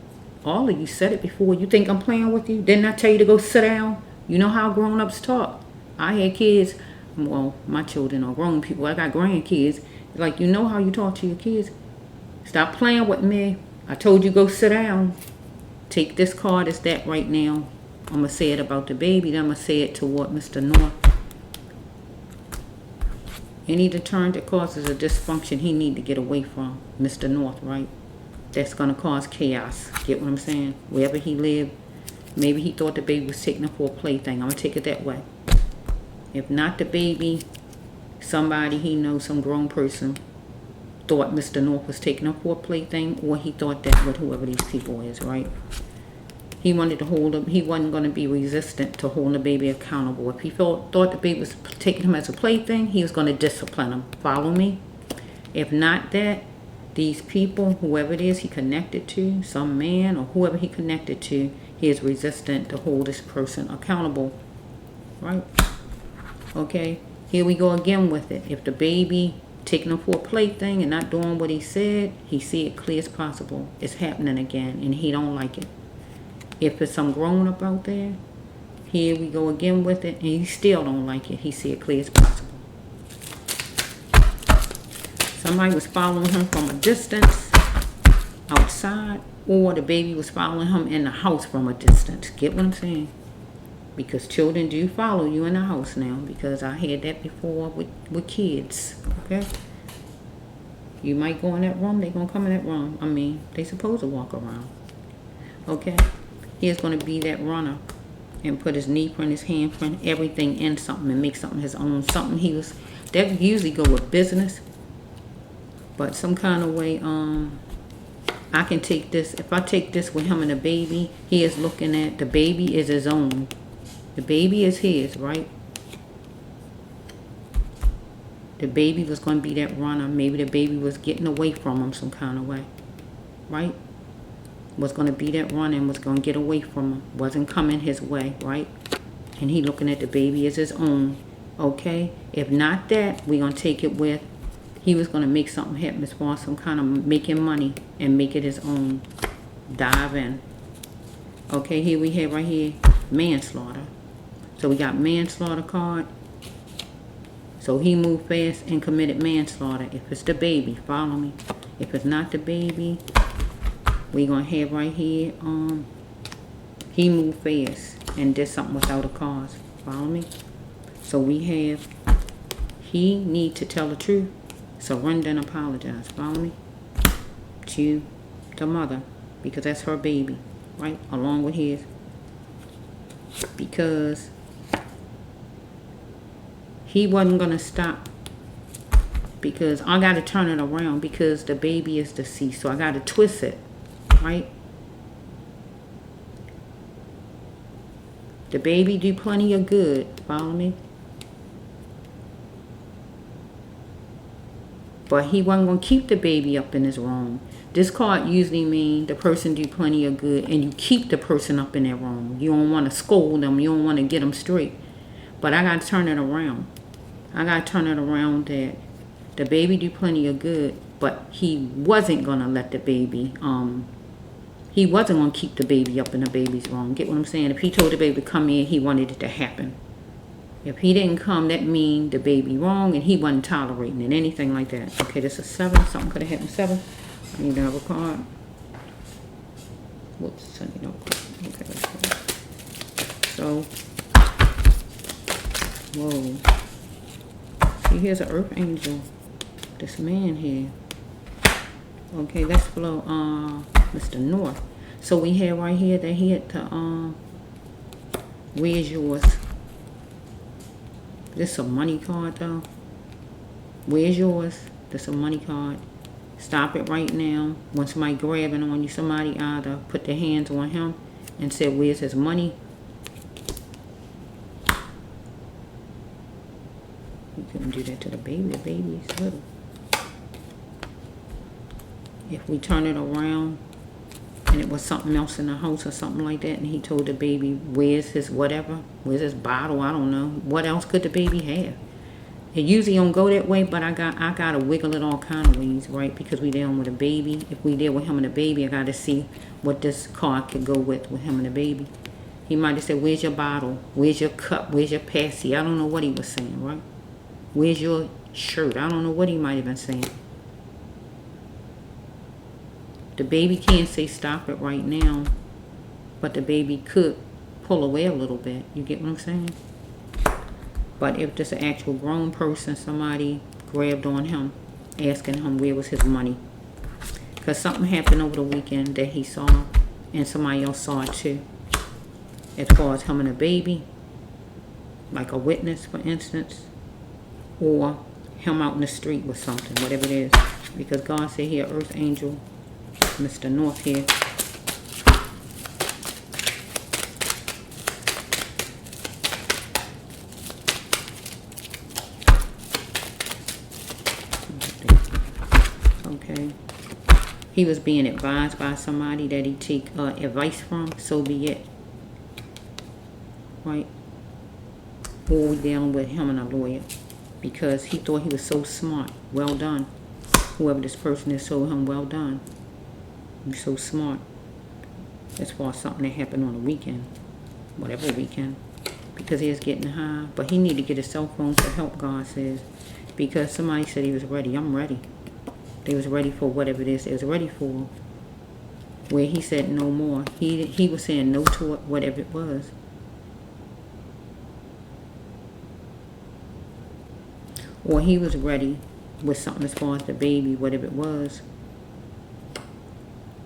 All of you said it before. You think I'm playing with you? Didn't I tell you to go sit down? You know how grown-ups talk. I had kids, well, my children are grown people. I got grandkids. Like, you know how you talk to your kids? Stop playing with me. I told you go sit down. Take this card as that right now. I'm going to say it about the baby. Then I'm going to say it toward Mr. North. Any deterrent that causes a dysfunction, he need to get away from Mr. North, right? That's going to cause chaos. Get what I'm saying? Wherever he lived, maybe he thought the baby was taking him for a plaything. I'm going to take it that way. If not the baby, somebody he knows, some grown person, thought Mr. North was taking him for a plaything, or he thought that with whoever these people is, right? He wanted to hold him. He wasn't going to be resistant to holding the baby accountable. If he thought the baby was taking him as a plaything, he was going to discipline him. Follow me? If not that, these people, whoever it is he connected to, some man or whoever he connected to, he is resistant to hold this person accountable, right? Okay, here we go again with it. If the baby taking him for a plaything and not doing what he said, he see it clear as possible. It's happening again, and he don't like it. If it's some grown up out there, here we go again with it, and he still don't like it. He see it clear as possible. Somebody was following him from a distance outside, or the baby was following him in the house from a distance. Get what I'm saying? Because children do follow you in the house now, because I had that before with kids, okay? You might go in that room, they're going to come in that room. I mean, they supposed to walk around, okay? He's going to be that runner and put his knee print, his hand print, everything in something and make something his own. Something he was, that usually go with business, but some kind of way, I can take this, if I take this with him and the baby, he is looking at, the baby is his own. The baby is his, right? The baby was going to be that runner. Maybe the baby was getting away from him some kind of way, right? Was going to be that runner and was going to get away from him. Wasn't coming his way, right? And he looking at the baby as his own, okay? If not that, we're going to take it with, he was going to make something happen as far as some kind of making money and make it his own. Dive in. Okay, here we have right here, manslaughter. So we got manslaughter card. So he moved fast and committed manslaughter. If it's the baby, follow me. If it's not the baby, we're going to have right here, he moved fast and did something without a cause. Follow me? So we have, he need to tell the truth, surrender and apologize. Follow me? To the mother, because that's her baby, right? Along with his. Because he wasn't going to stop. Because I got to turn it around because the baby is deceased. So I got to twist it, right? The baby do plenty of good. Follow me? But he wasn't going to keep the baby up in his wrong. This card usually means the person do plenty of good and you keep the person up in their wrong. You don't want to scold them. You don't want to get them straight. But I got to turn it around. I got to turn it around that the baby do plenty of good, but he wasn't going to let the baby, he wasn't going to keep the baby up in the baby's wrong. Get what I'm saying? If he told the baby to come in, he wanted it to happen. If he didn't come, that means the baby wrong and he wasn't tolerating it, anything like that. Okay, this is 7. Something could have happened 7. I need another card. Whoops, I need another card. Okay, let's go. So, whoa. See, here's an earth angel. This man here. Okay, let's blow Mr. North. So we have right here that he had to where's yours? This a money card though. Where's yours? This a money card. Stop it right now. When somebody grabbing on you, somebody either put their hands on him and said, where's his money? You couldn't do that to the baby. The baby's little. If we turn it around and it was something else in the house or something like that, and he told the baby, where's his whatever? Where's his bottle? I don't know. What else could the baby have? It usually don't go that way, but I gotta wiggle it all kind of ways, right? Because we dealing with a baby. If we deal with him and the baby, I gotta see what this card could go with him and the baby. He might have said, where's your bottle? Where's your cup? Where's your passy? I don't know what he was saying, right? Where's your shirt? I don't know what he might have been saying. The baby can't say stop it right now, but the baby could pull away a little bit. You get what I'm saying? But if there's an actual grown person, somebody grabbed on him, asking him where was his money. Because something happened over the weekend that he saw, and somebody else saw it too. As far as him and the baby, like a witness, for instance, or him out in the street with something, whatever it is. Because God said here, earth angel, Mr. North here. Okay. He was being advised by somebody that he take advice from, so be it. Right? Or we dealing with him and a lawyer. Because he thought he was so smart. Well done. Whoever this person is, told him well done. You're so smart. As far as something that happened on a weekend. Whatever weekend. Because he was getting high. But he need to get his cell phone for help, God says. Because somebody said he was ready. I'm ready. They was ready for whatever it is they was ready for. Where he said no more. He was saying no to it, whatever it was. Or he was ready with something as far as the baby, whatever it was.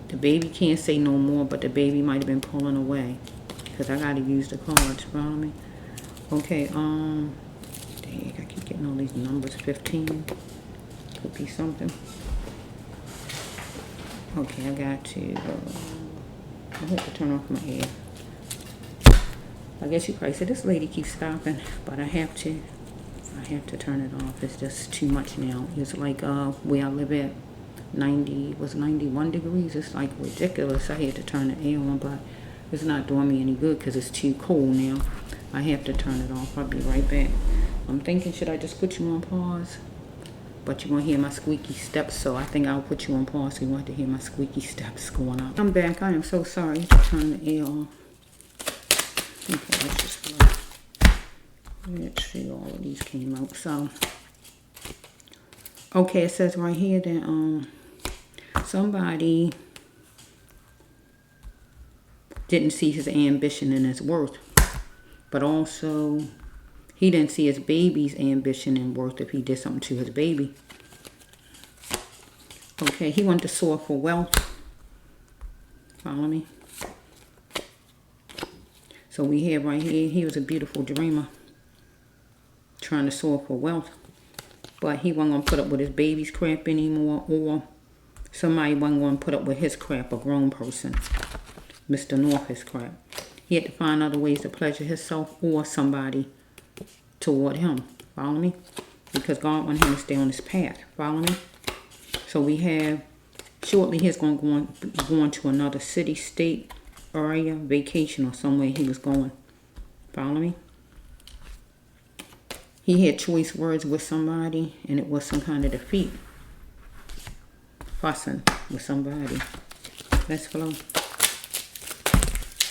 The baby can't say no more, but the baby might have been pulling away. Because I got to use the cards, follow me? Okay, dang, I keep getting all these numbers. 15. Could be something. Okay, I got to, I have to turn off my air. I guess you probably said, this lady keeps stopping, but I have to turn it off. It's just too much now. It's like where I live at, 91 degrees. It's like ridiculous. I had to turn the air on, but it's not doing me any good because it's too cold now. I have to turn it off. I'll be right back. I'm thinking, should I just put you on pause? But you're going to hear my squeaky steps, so I think I'll put you on pause so you want to hear my squeaky steps going on. I'm back. I am so sorry to turn the air off. Okay, let's just look. Let's see, all of these came out. So, okay, it says right here that somebody didn't see his ambition and his worth. But also, he didn't see his baby's ambition and worth if he did something to his baby. Okay, he wanted to soar for wealth. Follow me? So we have right here, he was a beautiful dreamer. Trying to soar for wealth. But he wasn't going to put up with his baby's crap anymore. Or somebody wasn't going to put up with his crap, a grown person. Mr. North, his crap. He had to find other ways to pleasure himself or somebody toward him. Follow me? Because God wanted him to stay on his path. Follow me? So we have, shortly he's going to go on to another city, state, area, vacation, or somewhere he was going. Follow me? He had choice words with somebody, and it was some kind of defeat. Fussing with somebody. Let's flow.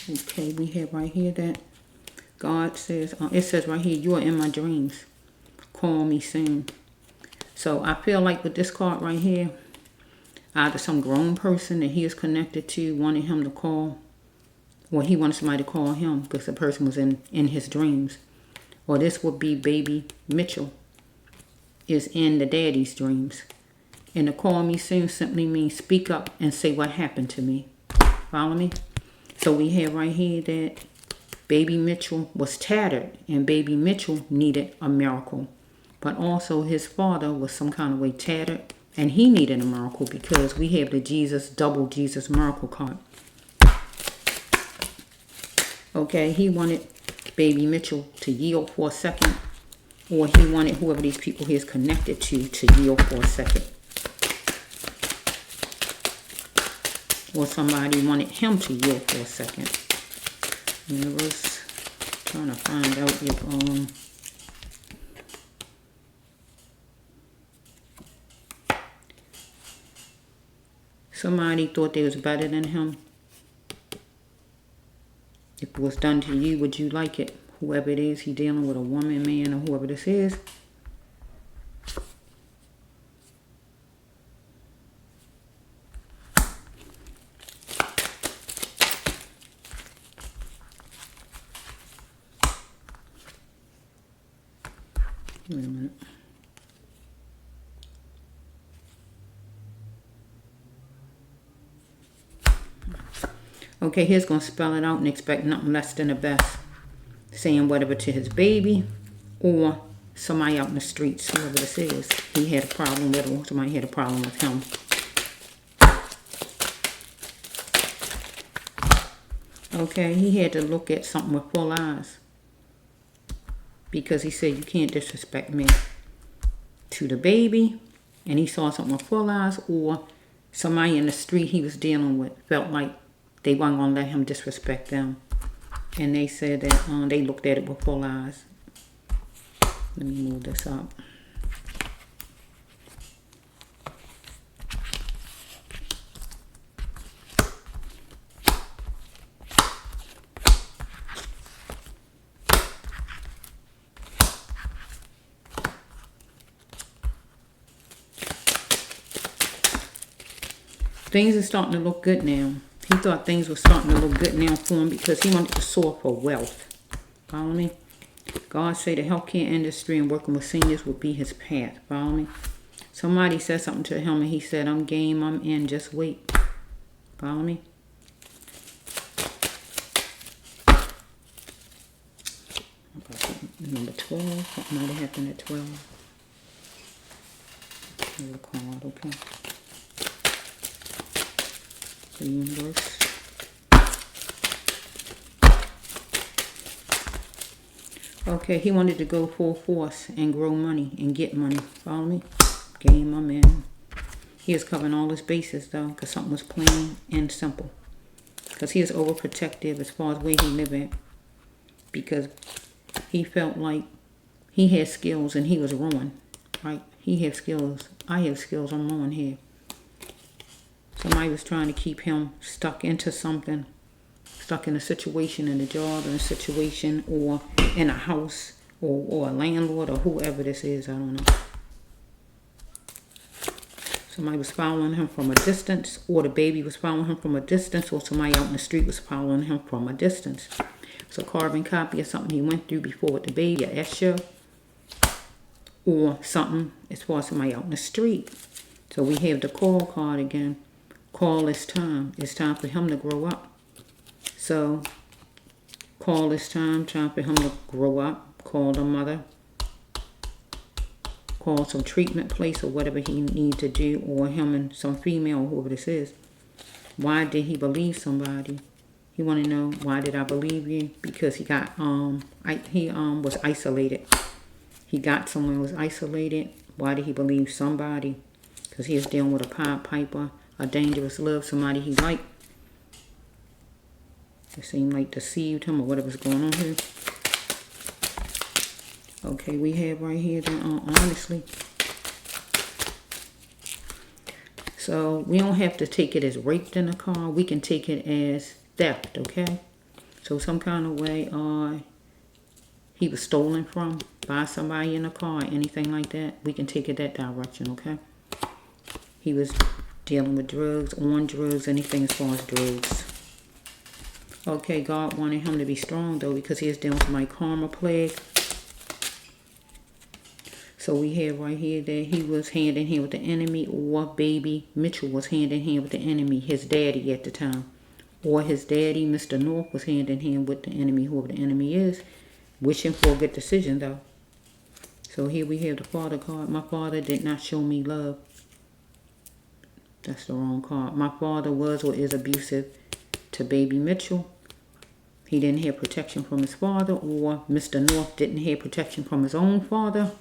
Okay, we have right here that God says, it says right here, you are in my dreams. Call me soon. So I feel like with this card right here, either some grown person that he is connected to wanted him to call, or he wanted somebody to call him because the person was in his dreams. Or this would be baby Michell is in the daddy's dreams. And to call me soon simply means speak up and say what happened to me. Follow me? So we have right here that baby Michell was tattered and baby Michell needed a miracle. But also his father was some kind of way tattered and he needed a miracle because we have the double Jesus miracle card. Okay, he wanted baby Michell to yield for a second, or he wanted whoever these people he is connected to yield for a second. Or somebody wanted him to yield for a second. Universe, trying to find out if somebody thought they was better than him. If it was done to you, would you like it? Whoever it is, he dealing with a woman, man, or whoever this is. Wait a minute. Okay, here's going to spell it out and expect nothing less than the best. Saying whatever to his baby or somebody out in the streets, whoever this is. He had a problem with, or somebody had a problem with him. Okay, he had to look at something with full eyes. Because he said, you can't disrespect me. To the baby, and he saw something with full eyes, or somebody in the street he was dealing with felt like they weren't going to let him disrespect them. And they said that they looked at it with full eyes. Let me move this up. Things are starting to look good now. He thought things were starting to look good now for him because he wanted to soar for wealth. Follow me? God said the healthcare industry and working with seniors would be his path. Follow me? Somebody said something to him and he said, I'm game, I'm in, just wait. Follow me? Number 12. What might have happened at 12? Another card, okay. The universe. Okay, he wanted to go full force and grow money and get money. Follow me? Game, I'm in. He is covering all his bases though, because something was plain and simple. Because he is overprotective as far as where he live at. Because he felt like he had skills and he was ruined. Right? He had skills. I have skills. I'm ruined here. Somebody was trying to keep him stuck into something, stuck in a situation, in a job, in a situation, or in a house, or a landlord, or whoever this is, I don't know. Somebody was following him from a distance, or the baby was following him from a distance, or somebody out in the street was following him from a distance. It's a carbon copy of something he went through before with the baby, a Esha, or something as far as somebody out in the street. So we have the call card again. Call is time. It's time for him to grow up. So call is time for him to grow up. Call the mother. Call some treatment place or whatever he needs to do, or him and some female, whoever this is. Why did he believe somebody? You want to know, why did I believe you? Because he got he was isolated. He got someone who was isolated. Why did he believe somebody? Because he was dealing with a Pied Piper, a dangerous love, somebody he liked. It seemed like deceived him or whatever's going on here. Okay, we have right here that honestly. So we don't have to take it as raped in the car. We can take it as theft, okay? So some kind of way he was stolen from by somebody in the car, anything like that. We can take it that direction, okay? He was dealing with drugs, on drugs, anything as far as drugs. Okay, God wanted him to be strong though, because he is dealing with my karma plague. So we have right here that he was hand in hand with the enemy, or baby Michell was hand in hand with the enemy, his daddy at the time. Or his daddy, Mr. North, was hand in hand with the enemy, whoever the enemy is, wishing for a good decision though. So here we have the father card. My father did not show me love. That's the wrong card. My father was or is abusive to baby Michell. He didn't have protection from his father, or Mr. North didn't have protection from his own father,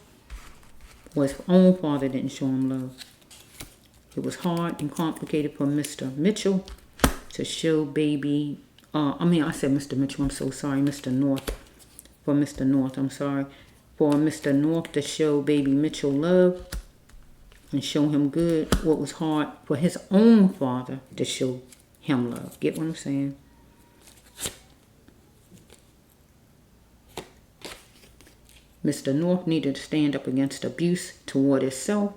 or his own father didn't show him love. It was hard and complicated for Mr. Michell to show baby, I said Mr. Mitchell, I'm so sorry, Mr. North. For Mr. North, I'm sorry. For Mr. North to show baby Mitchell love and show him good, what was hard for his own father to show him love. Get what I'm saying? Mr. North needed to stand up against abuse toward himself,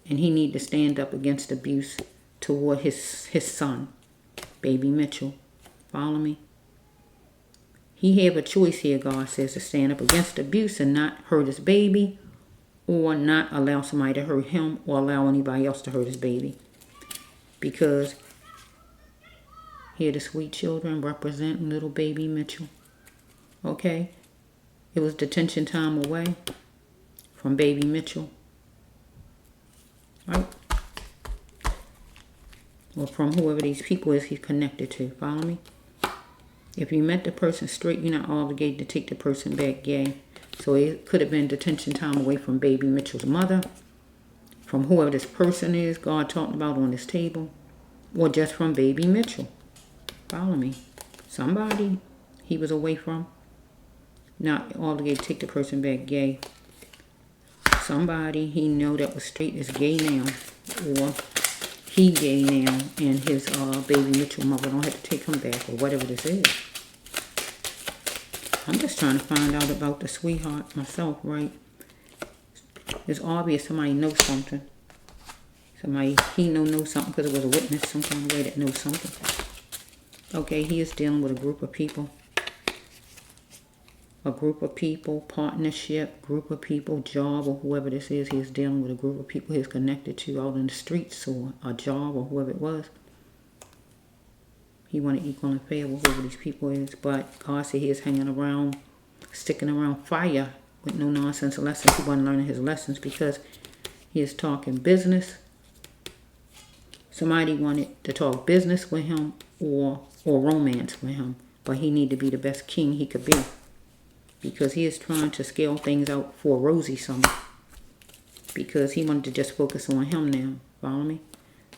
and he needed to stand up against abuse toward his son, baby Mitchell. Follow me? He have a choice here, God says, to stand up against abuse and not hurt his baby, or not allow somebody to hurt him, or allow anybody else to hurt his baby. Because here the sweet children representing little baby Mitchell. Okay? It was detention time away from baby Mitchell. Right? Or from whoever these people is he's connected to. Follow me? If you met the person straight, you're not obligated to take the person back gay. So it could have been detention time away from baby Mitchell's mother, from whoever this person is God talking about on this table, or just from baby Mitchell. Follow me? Somebody he was away from. Not obligated to take the person back gay. Somebody he know that was straight is gay now, or he gay now, and his baby Mitchell mother don't have to take him back, or whatever this is. I'm just trying to find out about the sweetheart myself, right? It's obvious somebody knows something. Somebody he knows something because it was a witness, some kind of way that knows something. Okay, he is dealing with a group of people. A group of people, partnership, group of people, job, or whoever this is. He is dealing with a group of people he's connected to out in the streets, or a job, or whoever it was. He wanted equal and fair with whoever these people is. But God said he is hanging around, sticking around fire with no nonsense lessons. He wasn't learning his lessons because he is talking business. Somebody wanted to talk business with him, or romance with him. But he needed to be the best king he could be. Because he is trying to scale things out for Rosie some. Because he wanted to just focus on him now. Follow me?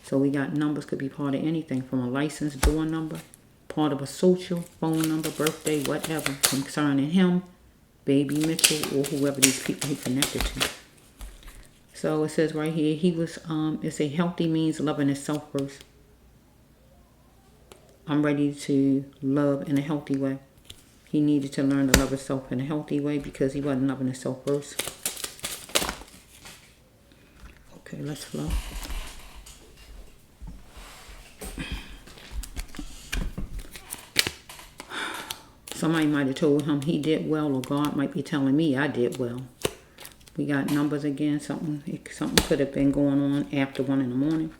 So we got numbers, could be part of anything. From a license, door number, part of a social, phone number, birthday, whatever. Concerning him, baby Mitchell, or whoever these people he connected to. So it says right here, he was, it's a healthy means loving himself first. I'm ready to love in a healthy way. He needed to learn to love himself in a healthy way because he wasn't loving himself first. Okay, let's flow. somebody might have told him he did well, or God might be telling me I did well. We got numbers again. Something could have been going on after 1 in the morning.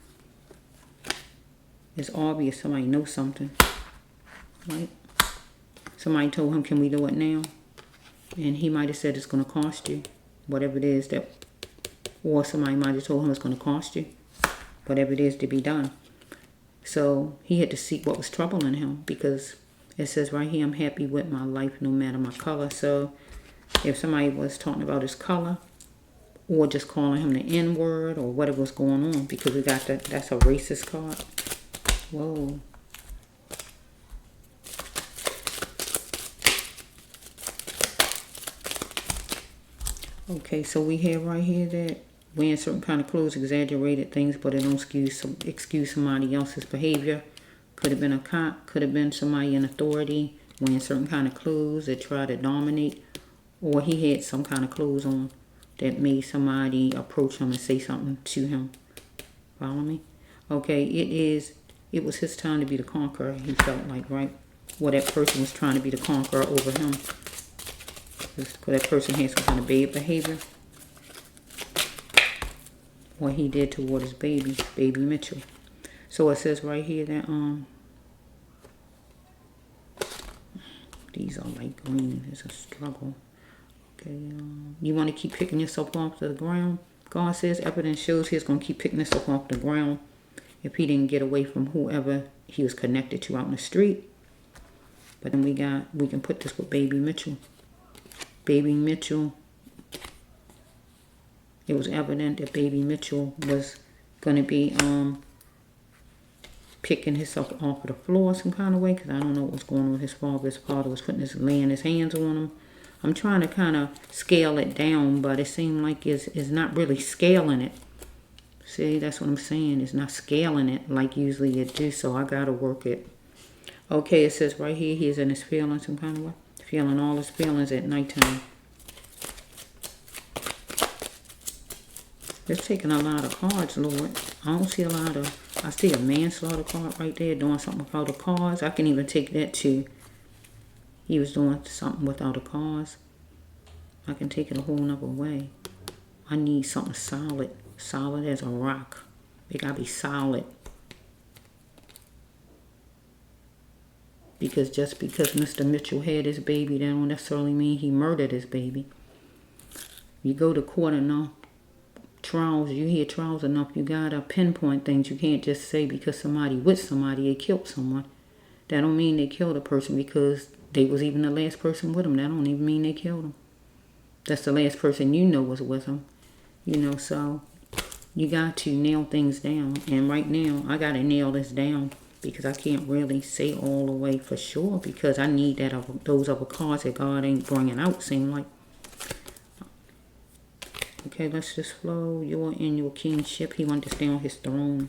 It's obvious somebody knows something, right? Somebody told him, can we do it now? And he might have said it's going to cost you, whatever it is that, or somebody might have told him it's going to cost you, whatever it is to be done. So he had to seek what was troubling him, because it says right here, I'm happy with my life no matter my color. So if somebody was talking about his color, or just calling him the N-word, or whatever was going on, because we got that, that's a racist card. Whoa. Okay, so we have right here that wearing certain kind of clothes exaggerated things, but it don't excuse somebody else's behavior. Could have been a cop, could have been somebody in authority wearing certain kind of clothes that try to dominate, or he had some kind of clothes on that made somebody approach him and say something to him. Follow me? Okay, it was his time to be the conqueror, he felt like, right? Or that person was trying to be the conqueror over him. Because that person had some kind of bad behavior. What he did toward his baby Michell. So it says right here that these are light green. It's a struggle. Okay, you want to keep picking yourself off the ground. God says evidence shows he's going to keep picking himself off the ground if he didn't get away from whoever he was connected to out in the street. But then we can put this with baby Michell. Baby Michell, it was evident that baby Michell was going to be picking himself off of the floor some kind of way, because I don't know what was going on with his father. His father was laying his hands on him. I'm trying to kind of scale it down, but it seemed like it's not really scaling it. See, that's what I'm saying. It's not scaling it like usually it do, so I got to work it. Okay, it says right here, he's in his feelings some kind of way. Feeling all his feelings at nighttime. It's taking a lot of cards, Lord. I don't see a lot of... I see a manslaughter card right there doing something without a cause. I can even take that to... He was doing something without a cause. I can take it a whole nother way. I need something solid. Solid as a rock. It gotta be solid. Because just because Mr. Michell had his baby, that don't necessarily mean he murdered his baby. You go to court enough, trials, you hear trials enough, you gotta pinpoint things. You can't just say because somebody with somebody, they killed someone. That don't mean they killed a person because they was even the last person with them. That don't even mean they killed them. That's the last person you know was with them. You know, so you got to nail things down. And right now, I gotta nail this down. Because I can't really say all the way for sure. Because I need those other cards that God ain't bringing out, seem like. Okay, let's just flow. You're in your kingship. He wanted to stay on his throne.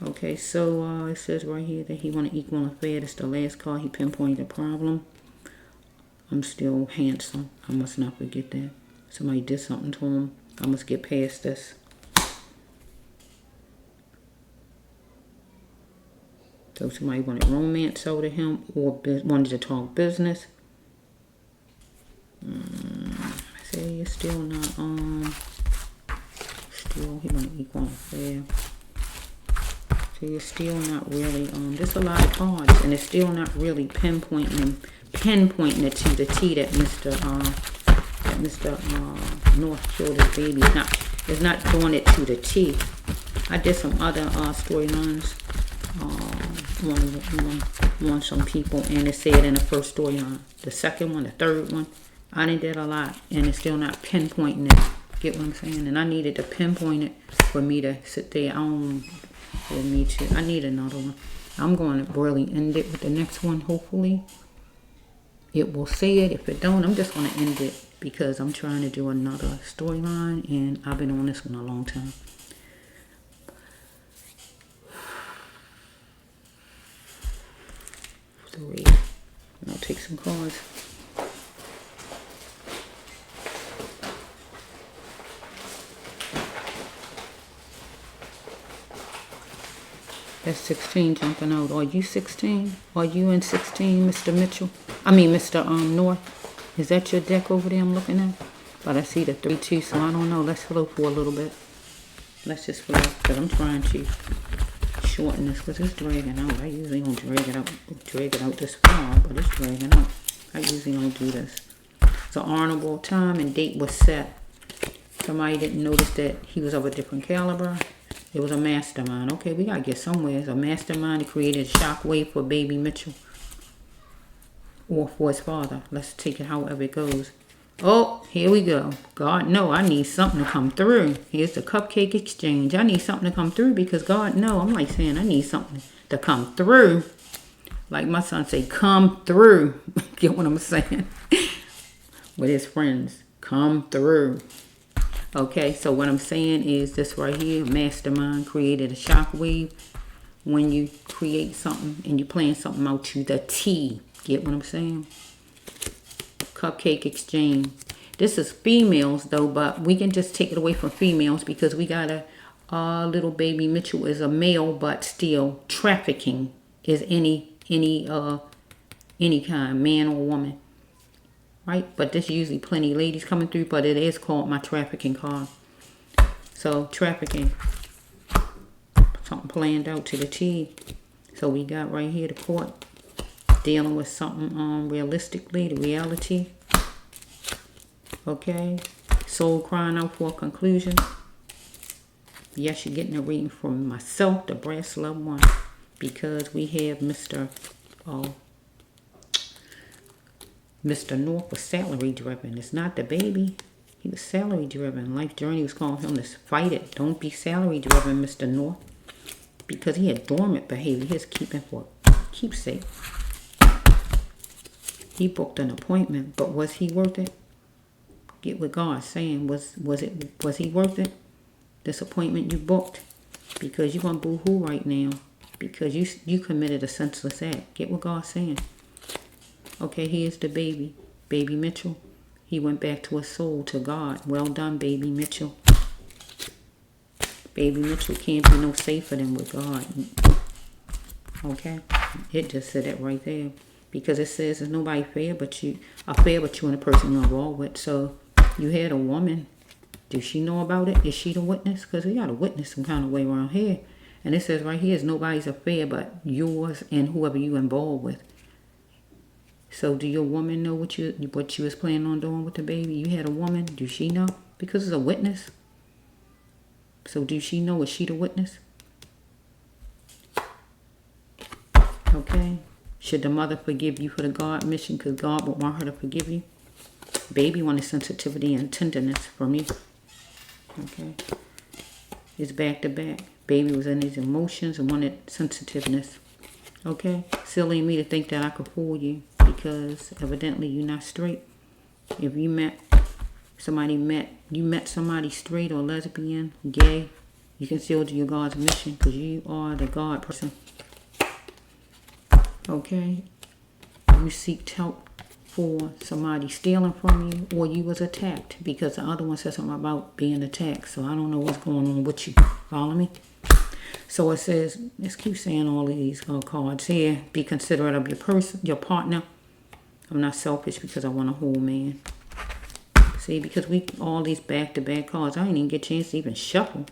Okay, so it says right here that he want to equal and fair. That's the last card. He pinpointed the problem. I'm still handsome. I must not forget that. Somebody did something to him. I must get past this. So somebody wanted romance over him or wanted to talk business. See, it's still not, still he want to equal and fair. See, it's still not really, there's a lot of cards and it's still not really pinpointing it to the T that Mr. North killed his baby. It's not doing it to the T. I did some other storylines. On some people, and it said in the first storyline, the second one, the third one, I done did a lot, and it's still not pinpointing it. Get what I'm saying? And I needed to pinpoint it for me to sit there. I need another one. I'm going to really end it with the next one. Hopefully, it will say it. If it don't, I'm just going to end it because I'm trying to do another storyline, and I've been on this one a long time. And I'll take some cards. That's 16 jumping out. Are you 16? Are you in 16, Mr. Mitchell? Mr. North. Is that your deck over there I'm looking at? But I see the 3-2, so I don't know. Let's flow for a little bit. Let's just flow, because I'm trying to shorten this, because it's dragging out. I usually don't drag it out this far, but it's dragging out. I usually don't do this. So honorable time and date was set. Somebody didn't notice that he was of a different caliber. It was a mastermind. Okay, we got to get somewhere. It's a mastermind that created a shockwave for baby Mitchell. Or for his father. Let's take it however it goes. Oh, here we go. God, no, I need something to come through. Here's the cupcake exchange. I need something to come through because God, no. I'm like saying I need something to come through. Like my son say, come through. Get what I'm saying? With his friends. Come through. Okay, so what I'm saying is this right here. Mastermind created a shockwave. When you create something and you plan something out to the T. Get what I'm saying? Cupcake exchange. This is females though, but we can just take it away from females because we got a little baby Mitchell is a male, but still trafficking is any kind, man or woman, right? But there's usually plenty ladies coming through, but it is called my trafficking card. So trafficking, something planned out to the T. So we got right here the court. Dealing with something realistically, the reality. Okay. Soul crying out for a conclusion. Yes, you're getting a reading from myself, the brass loved one. Because we have Mr. North was salary driven. It's not the baby. He was salary driven. Life journey was calling him to fight it. Don't be salary driven, Mr. North. Because he had dormant behavior. He's keeping for keepsake. He booked an appointment, but was he worth it? Get what God's saying. Was he worth it? This appointment you booked? Because you're gonna boo-hoo right now. Because you committed a senseless act. Get what God's saying. Okay, here's the baby. Baby Mitchell. He went back to his soul, to God. Well done, baby Mitchell. Baby Mitchell can't be no safer than with God. Okay? It just said it right there. Because it says there's nobody fair but you and the person you're involved with. So you had a woman. Does she know about it? Is she the witness? Because we got to witness some kind of way around here. And it says right here is nobody's affair but yours and whoever you involved with. So do your woman know what you was planning on doing with the baby? You had a woman. Do she know? Because it's a witness. So do she know? Is she the witness? Okay. Should the mother forgive you for the God mission because God would want her to forgive you? Baby wanted sensitivity and tenderness from you. Okay. It's back to back. Baby was in his emotions and wanted sensitiveness. Okay. Silly me to think that I could fool you because evidently you're not straight. If you met somebody straight or lesbian, gay, you can still do your God's mission because you are the God person. Okay, you seeked help for somebody stealing from you or you was attacked because the other one said something about being attacked. So I don't know what's going on with you. Follow me? So it says, let's keep saying all of these cards here. Be considerate of your person, your partner. I'm not selfish because I want a whole man. See, because all these back-to-back cards, I didn't even get a chance to even shuffle.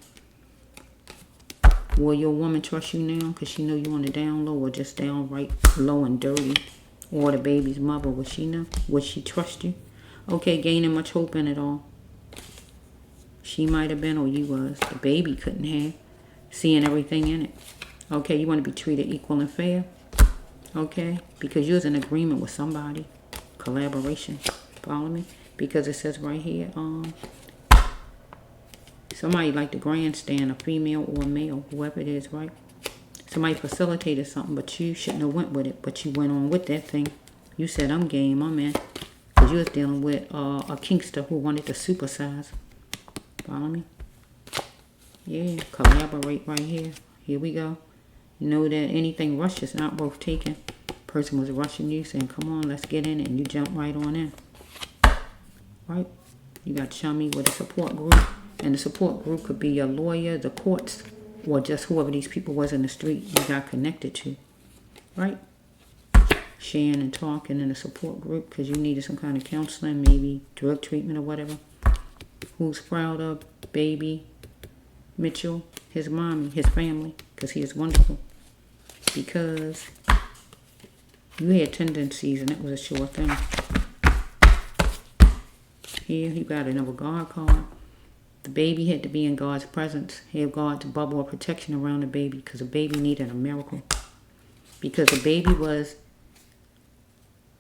Will your woman trust you now because she know you on the down low or just downright low and dirty? Or the baby's mother, would she know? Would she trust you? Okay, gaining much hope in it all. She might have been or you was. The baby couldn't have. Seeing everything in it. Okay, you want to be treated equal and fair. Okay, because you was in agreement with somebody. Collaboration. Follow me? Because it says right here, somebody like the grandstand, a female or a male, whoever it is, right? Somebody facilitated something, but you shouldn't have went with it. But you went on with that thing. You said, I'm game, I'm in. Because you was dealing with a kinkster who wanted to supersize. Follow me? Yeah, collaborate right here. Here we go. Know that anything rushed is not worth taking. Person was rushing you, saying, come on, let's get in it. And you jump right on in. Right? You got chummy with a support group. And the support group could be your lawyer, the courts, or just whoever these people was in the street you got connected to. Right? sharing and talking in a support group because you needed some kind of counseling, maybe drug treatment or whatever. Who's proud of baby Michell, his mommy, his family, because he is wonderful. Because you had tendencies and it was a sure thing. Here he got another God card. The baby had to be in God's presence. Have God's bubble of protection around the baby because the baby needed a miracle. Because the baby was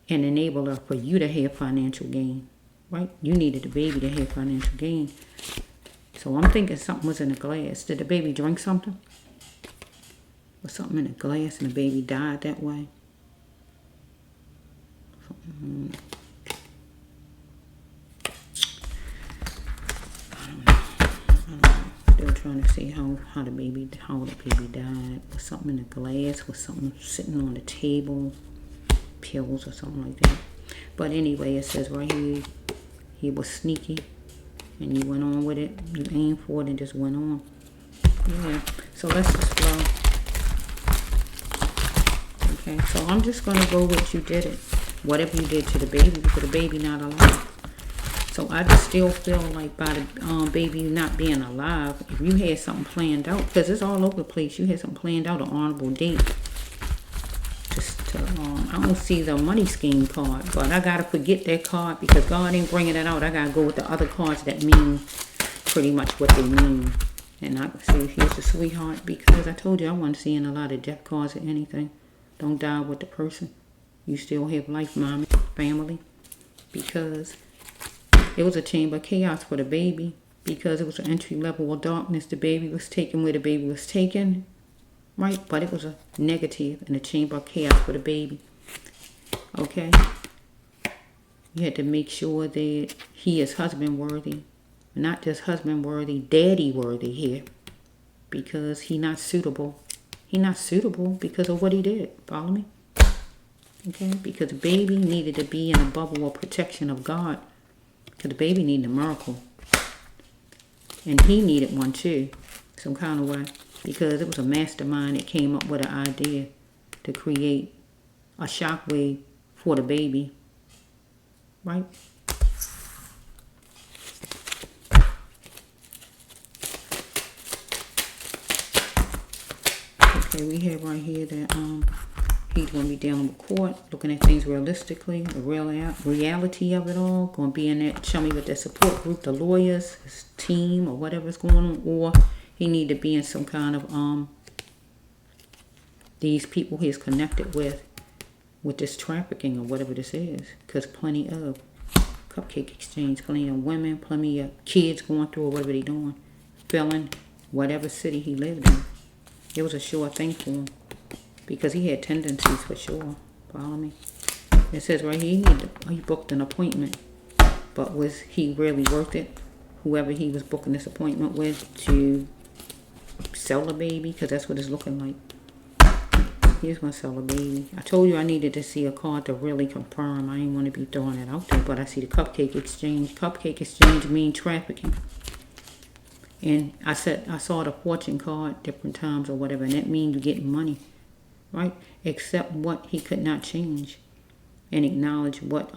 an enabler for you to have financial gain. Right? You needed the baby to have financial gain. So I'm thinking something was in the glass. Did the baby drink something? Was something in the glass and the baby died that way? Still trying to see how the baby died. Was something in the glass? Was something sitting on the table? Pills or something like that. But anyway, it says right here, he was sneaky, and you went on with it. You aimed for it and just went on. Yeah. So let's just flow. Okay. So I'm just gonna go with you did it. Whatever you did to the baby, because the baby not alive. So I just still feel like by the baby not being alive, if you had something planned out, because it's all over the place, you had something planned out, an honorable date. Just to, I don't see the money scheme card, but I got to forget that card because God ain't bringing it out. I got to go with the other cards that mean pretty much what they mean. And I see here's the sweetheart because I told you I wasn't seeing a lot of death cards or anything. Don't die with the person. You still have life, mommy, family, because it was a chamber of chaos for the baby because it was an entry level of darkness. The baby was taken where the baby was taken, right? But it was a negative and a chamber of chaos for the baby. Okay? You had to make sure that he is husband worthy. Not just husband worthy, daddy worthy here. Because he not suitable. He not suitable because of what he did. Follow me? Okay? Because the baby needed to be in a bubble of protection of God. Because the baby needed a miracle. And he needed one too. Some kind of way. Because it was a mastermind that came up with an idea to create a shockwave for the baby. Right? Okay, we have right here that he's going to be dealing with court, looking at things realistically, the reality of it all, going to be in that, show me with their support group, the lawyers, his team, or whatever's going on, or he need to be in some kind of, these people he's connected with this trafficking or whatever this is, because plenty of cupcake exchange, plenty of women, plenty of kids going through or whatever they doing, filling whatever city he lived in. It was a sure thing for him. Because he had tendencies for sure. Follow me? It says right here, he booked an appointment. But was he really worth it? Whoever he was booking this appointment with to sell a baby? Because that's what it's looking like. He was going to sell a baby. I told you I needed to see a card to really confirm. I didn't want to be throwing it out there. But I see the cupcake exchange. Cupcake exchange means trafficking. And I saw the fortune card different times or whatever. And that means you're getting money. Right? Except what he could not change. And acknowledge what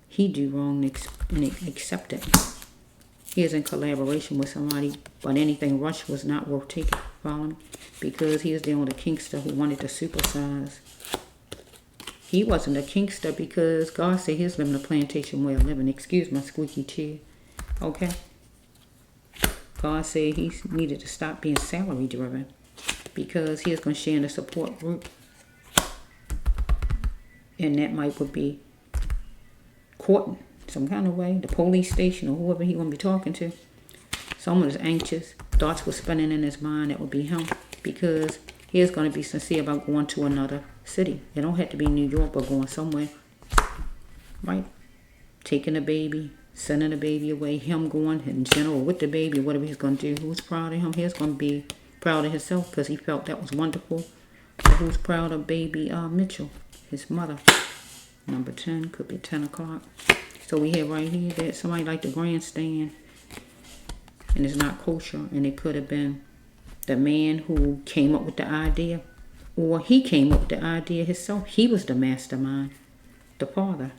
he do wrong and accept it. He is in collaboration with somebody. But anything rushed was not worth taking. Follow me? Because he was dealing with a kinkster who wanted to supersize. He wasn't a kinkster because God said he's living a plantation way of living. Excuse my squeaky chair. Okay? God said he needed to stop being salary driven. Because he is going to share in a support group. And that would be court some kind of way. The police station or whoever he going to be talking to. Someone is anxious. Thoughts were spinning in his mind. That would be him. Because he is going to be sincere about going to another city. It don't have to be New York but going somewhere. Right? Taking a baby. Sending the baby away. Him going in general with the baby. Whatever he's going to do. Who's proud of him? He's going to be proud of himself because he felt that was wonderful. But who's proud of baby Michell, his mother? Number 10, could be 10 o'clock. So we have right here that somebody like the grandstand and it's not kosher. And it could have been the man who came up with the idea Or he came up with the idea himself. He was the mastermind, the father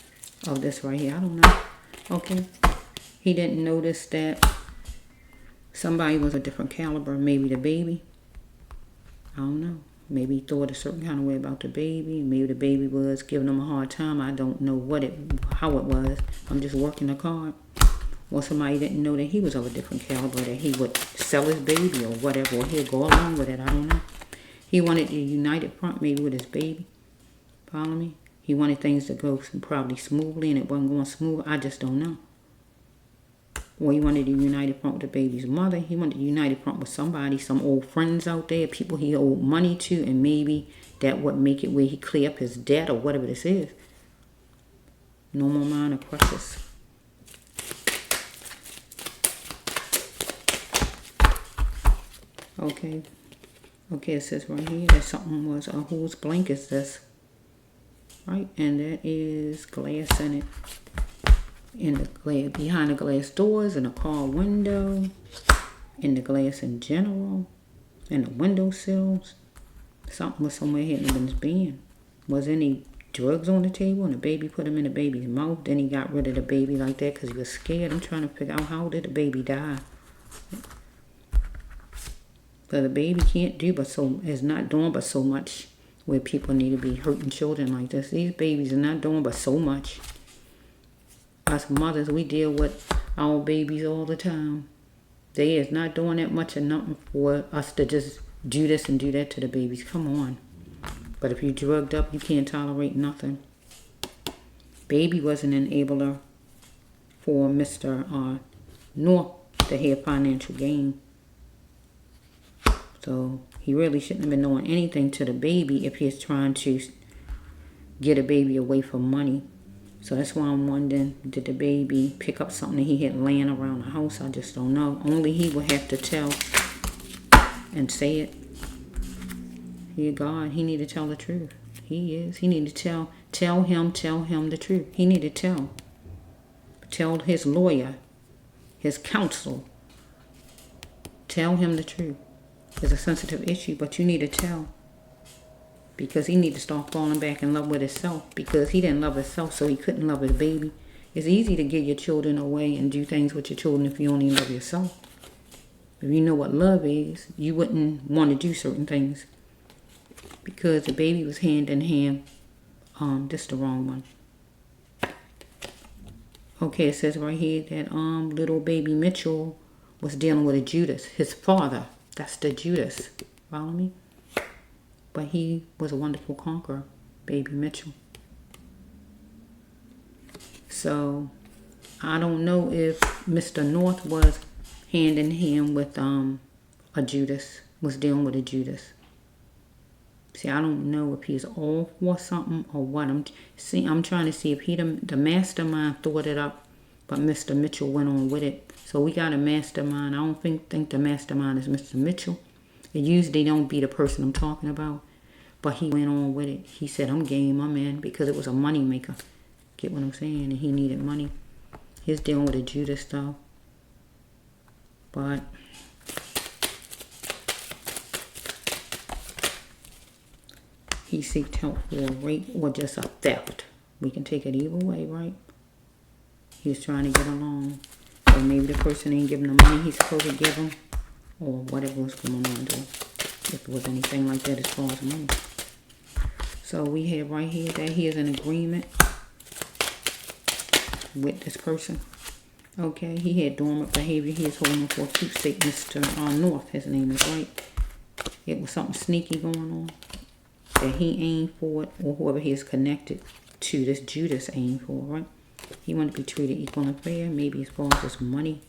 of this right here. I don't know. Okay. He didn't notice that somebody was a different caliber. Maybe the baby. I don't know. Maybe he thought a certain kind of way about the baby. Maybe the baby was giving him a hard time. I don't know how it was. I'm just working the card. Or somebody didn't know that he was of a different caliber, that he would sell his baby or whatever, or he'd go along with it. I don't know. He wanted the united front maybe with his baby. Follow me? He wanted things to go probably smoothly, and it wasn't going smooth. I just don't know. Or he wanted the united front with the baby's mother. He wanted the united front with somebody, some old friends out there, people he owed money to, and maybe that would make it where he clear up his debt or whatever this is. No more minor crushes. Okay. Okay, it says right here that something was, whose blank is this? Right, and that is glass in it. In the glass, behind the glass doors, in the car window, in the glass in general, in the windowsills. Something was somewhere hidden in his bin. Was any drugs on the table and the baby put him in the baby's mouth? Then he got rid of the baby like that because he was scared. I'm trying to figure out, how did the baby die? Because the baby can't do but is not doing but so much where people need to be hurting children like this. These babies are not doing but so much. Us mothers, we deal with our babies all the time. They is not doing that much or nothing for us to just do this and do that to the babies. Come on. But if you drugged up, you can't tolerate nothing. Baby was an enabler for Mr. North to have financial gain. So he really shouldn't have been doing anything to the baby if he's trying to get a baby away from money. So that's why I'm wondering, did the baby pick up something that he had laying around the house? I just don't know. Only he would have to tell and say it. He God, he need to tell the truth. He is. He need to tell him the truth. He need to tell his lawyer, his counsel, tell him the truth. It's a sensitive issue, but you need to tell. Because he need to start falling back in love with himself. Because he didn't love himself, so he couldn't love his baby. It's easy to give your children away and do things with your children if you don't even love yourself. If you know what love is, you wouldn't want to do certain things. Because the baby was hand in hand. This is the wrong one. Okay, it says right here that little baby Michell was dealing with a Judas, his father. That's the Judas. Follow me? But he was a wonderful conqueror, baby Michell. So, I don't know if Mr. North was hand in hand with a Judas, was dealing with a Judas. See, I don't know if he's off or something or what. I'm trying to see if he the mastermind thought it up, but Mr. Michell went on with it. So we got a mastermind. I don't think the mastermind is Mr. Michell. It usually don't be the person I'm talking about. But he went on with it. He said, I'm game, I'm in, because it was a money maker. Get what I'm saying? And he needed money. He's dealing with a Judas though. But he seeked help for a rape or just a theft. We can take it either way, right? He's trying to get along. Or maybe the person ain't giving the money he's supposed to give him. Or whatever was going on though. If there was anything like that as far as money. So we have right here that he is in agreement with this person. Okay, he had dormant behavior. He is holding for a keepsake, Mr. North, his name is, right? It was something sneaky going on that he aimed for it, or whoever he is connected to, this Judas aimed for, right? He wanted to be treated equal and fair, maybe as far as his money.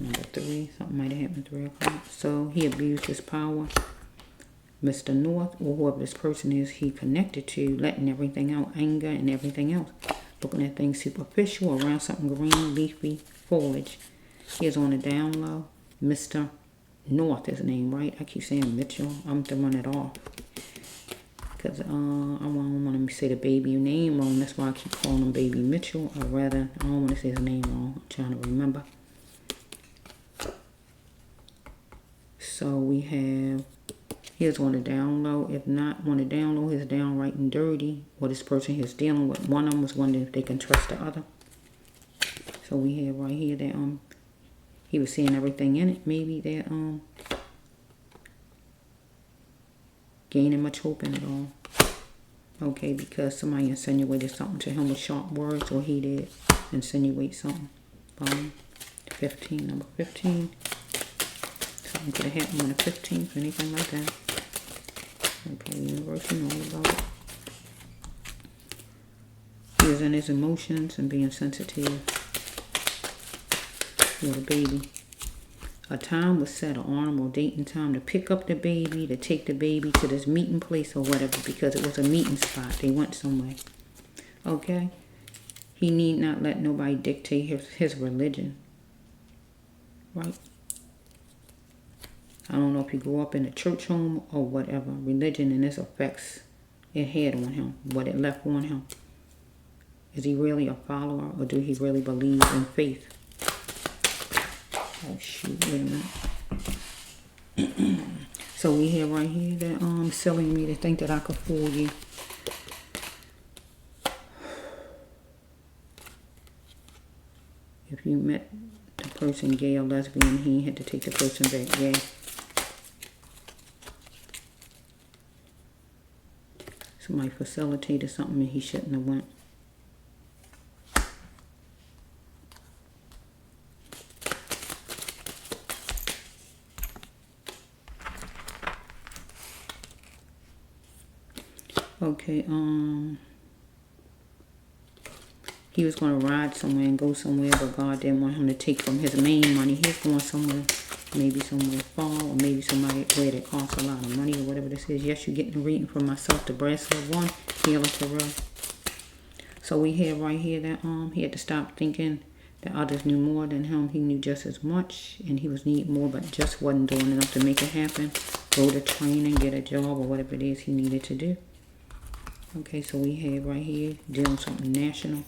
Number 3, something might have happened 3 o'clock. So he abused his power. Mr. North, or whoever this person is he connected to, letting everything out, anger and everything else. Looking at things superficial around something green, leafy, foliage. He is on the down low. Mr. North is his name, right? I keep saying Mitchell. I'm throwing it off. Because I don't want to say the baby name wrong. That's why I keep calling him Baby Mitchell. Or rather, I don't want to say his name wrong. I'm trying to remember. So we have, here's on the down low. If not on the down low, he's downright and dirty. Or this person here's dealing with. One of them was wondering if they can trust the other. So we have right here that he was seeing everything in it. Maybe that gaining much hope in it all. Okay, because somebody insinuated something to him with sharp words, or he did insinuate something. 15, number 15. Something could have happened on the 15th, anything like that. Okay, universe, you know all about it. He was in his emotions and being sensitive. With a baby. A time was set, an honorable date and time to pick up the baby, to take the baby to this meeting place or whatever, because it was a meeting spot. They went somewhere. Okay? He need not let nobody dictate his religion. Right? I don't know if he grew up in a church home or whatever. Religion and its effects it had on him, what it left on him. Is he really a follower, or do he really believe in faith? Oh shoot, wait a minute. So we have right here that selling me to think that I could fool you. If you met the person gay or lesbian, he had to take the person back gay. Somebody facilitated something and he shouldn't have went. Okay, he was going to ride somewhere and go somewhere, but God didn't want him to take from his main money. He's going somewhere, maybe somewhere far, or maybe somewhere where it costs a lot of money, or whatever this is. Yes, you're getting a reading from myself, the Bracelet 1, Healer Tarot. So we have right here that he had to stop thinking that others knew more than him. He knew just as much, and he was needing more, but just wasn't doing enough to make it happen. Go to training, get a job, or whatever it is he needed to do. Okay, so we have right here, dealing with something national.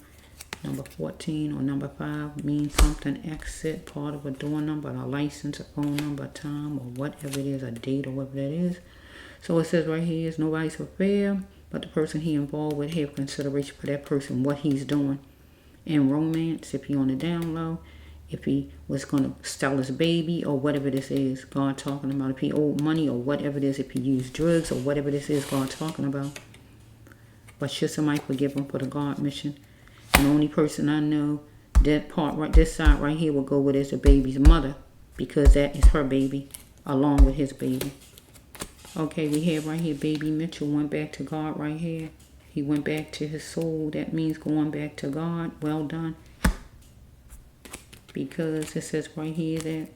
Number 14 or number 5 means something, exit, part of a door number, a license, a phone number, a time, or whatever it is, a date, or whatever that is. So it says right here, is nobody's affair, but the person he involved with have consideration for that person, what he's doing. In romance, if he on the down low, if he was going to sell his baby, or whatever this is, God talking about. If he owed money, or whatever it is, if he used drugs, or whatever this is, God talking about. But should somebody forgive him for the God mission? And the only person I know, that part right, this side right here will go with is the baby's mother. Because that is her baby, along with his baby. Okay, we have right here, baby Michell went back to God right here. He went back to his soul. That means going back to God. Well done. Because it says right here that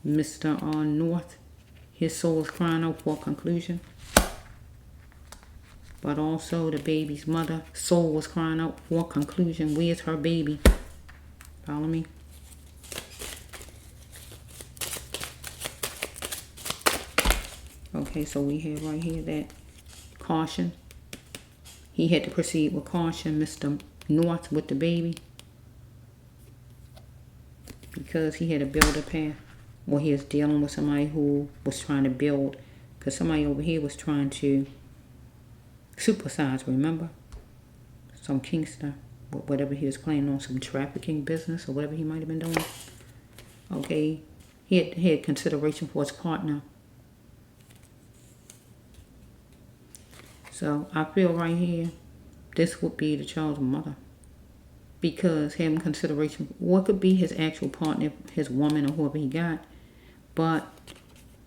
Mr. North, his soul is crying out for a conclusion. But also the baby's mother, soul was crying out for conclusion. Where's her baby? Follow me? Okay, so we have right here that caution. He had to proceed with caution, Mr. North, with the baby. Because he had to build a path. Or he was dealing with somebody who was trying to build. Because somebody over here was trying to supersize, remember? Some kinkster, whatever he was planning on, some trafficking business or whatever he might have been doing. Okay, he had consideration for his partner. So I feel right here, this would be the child's mother. Because having consideration, what could be his actual partner, his woman or whoever he got. But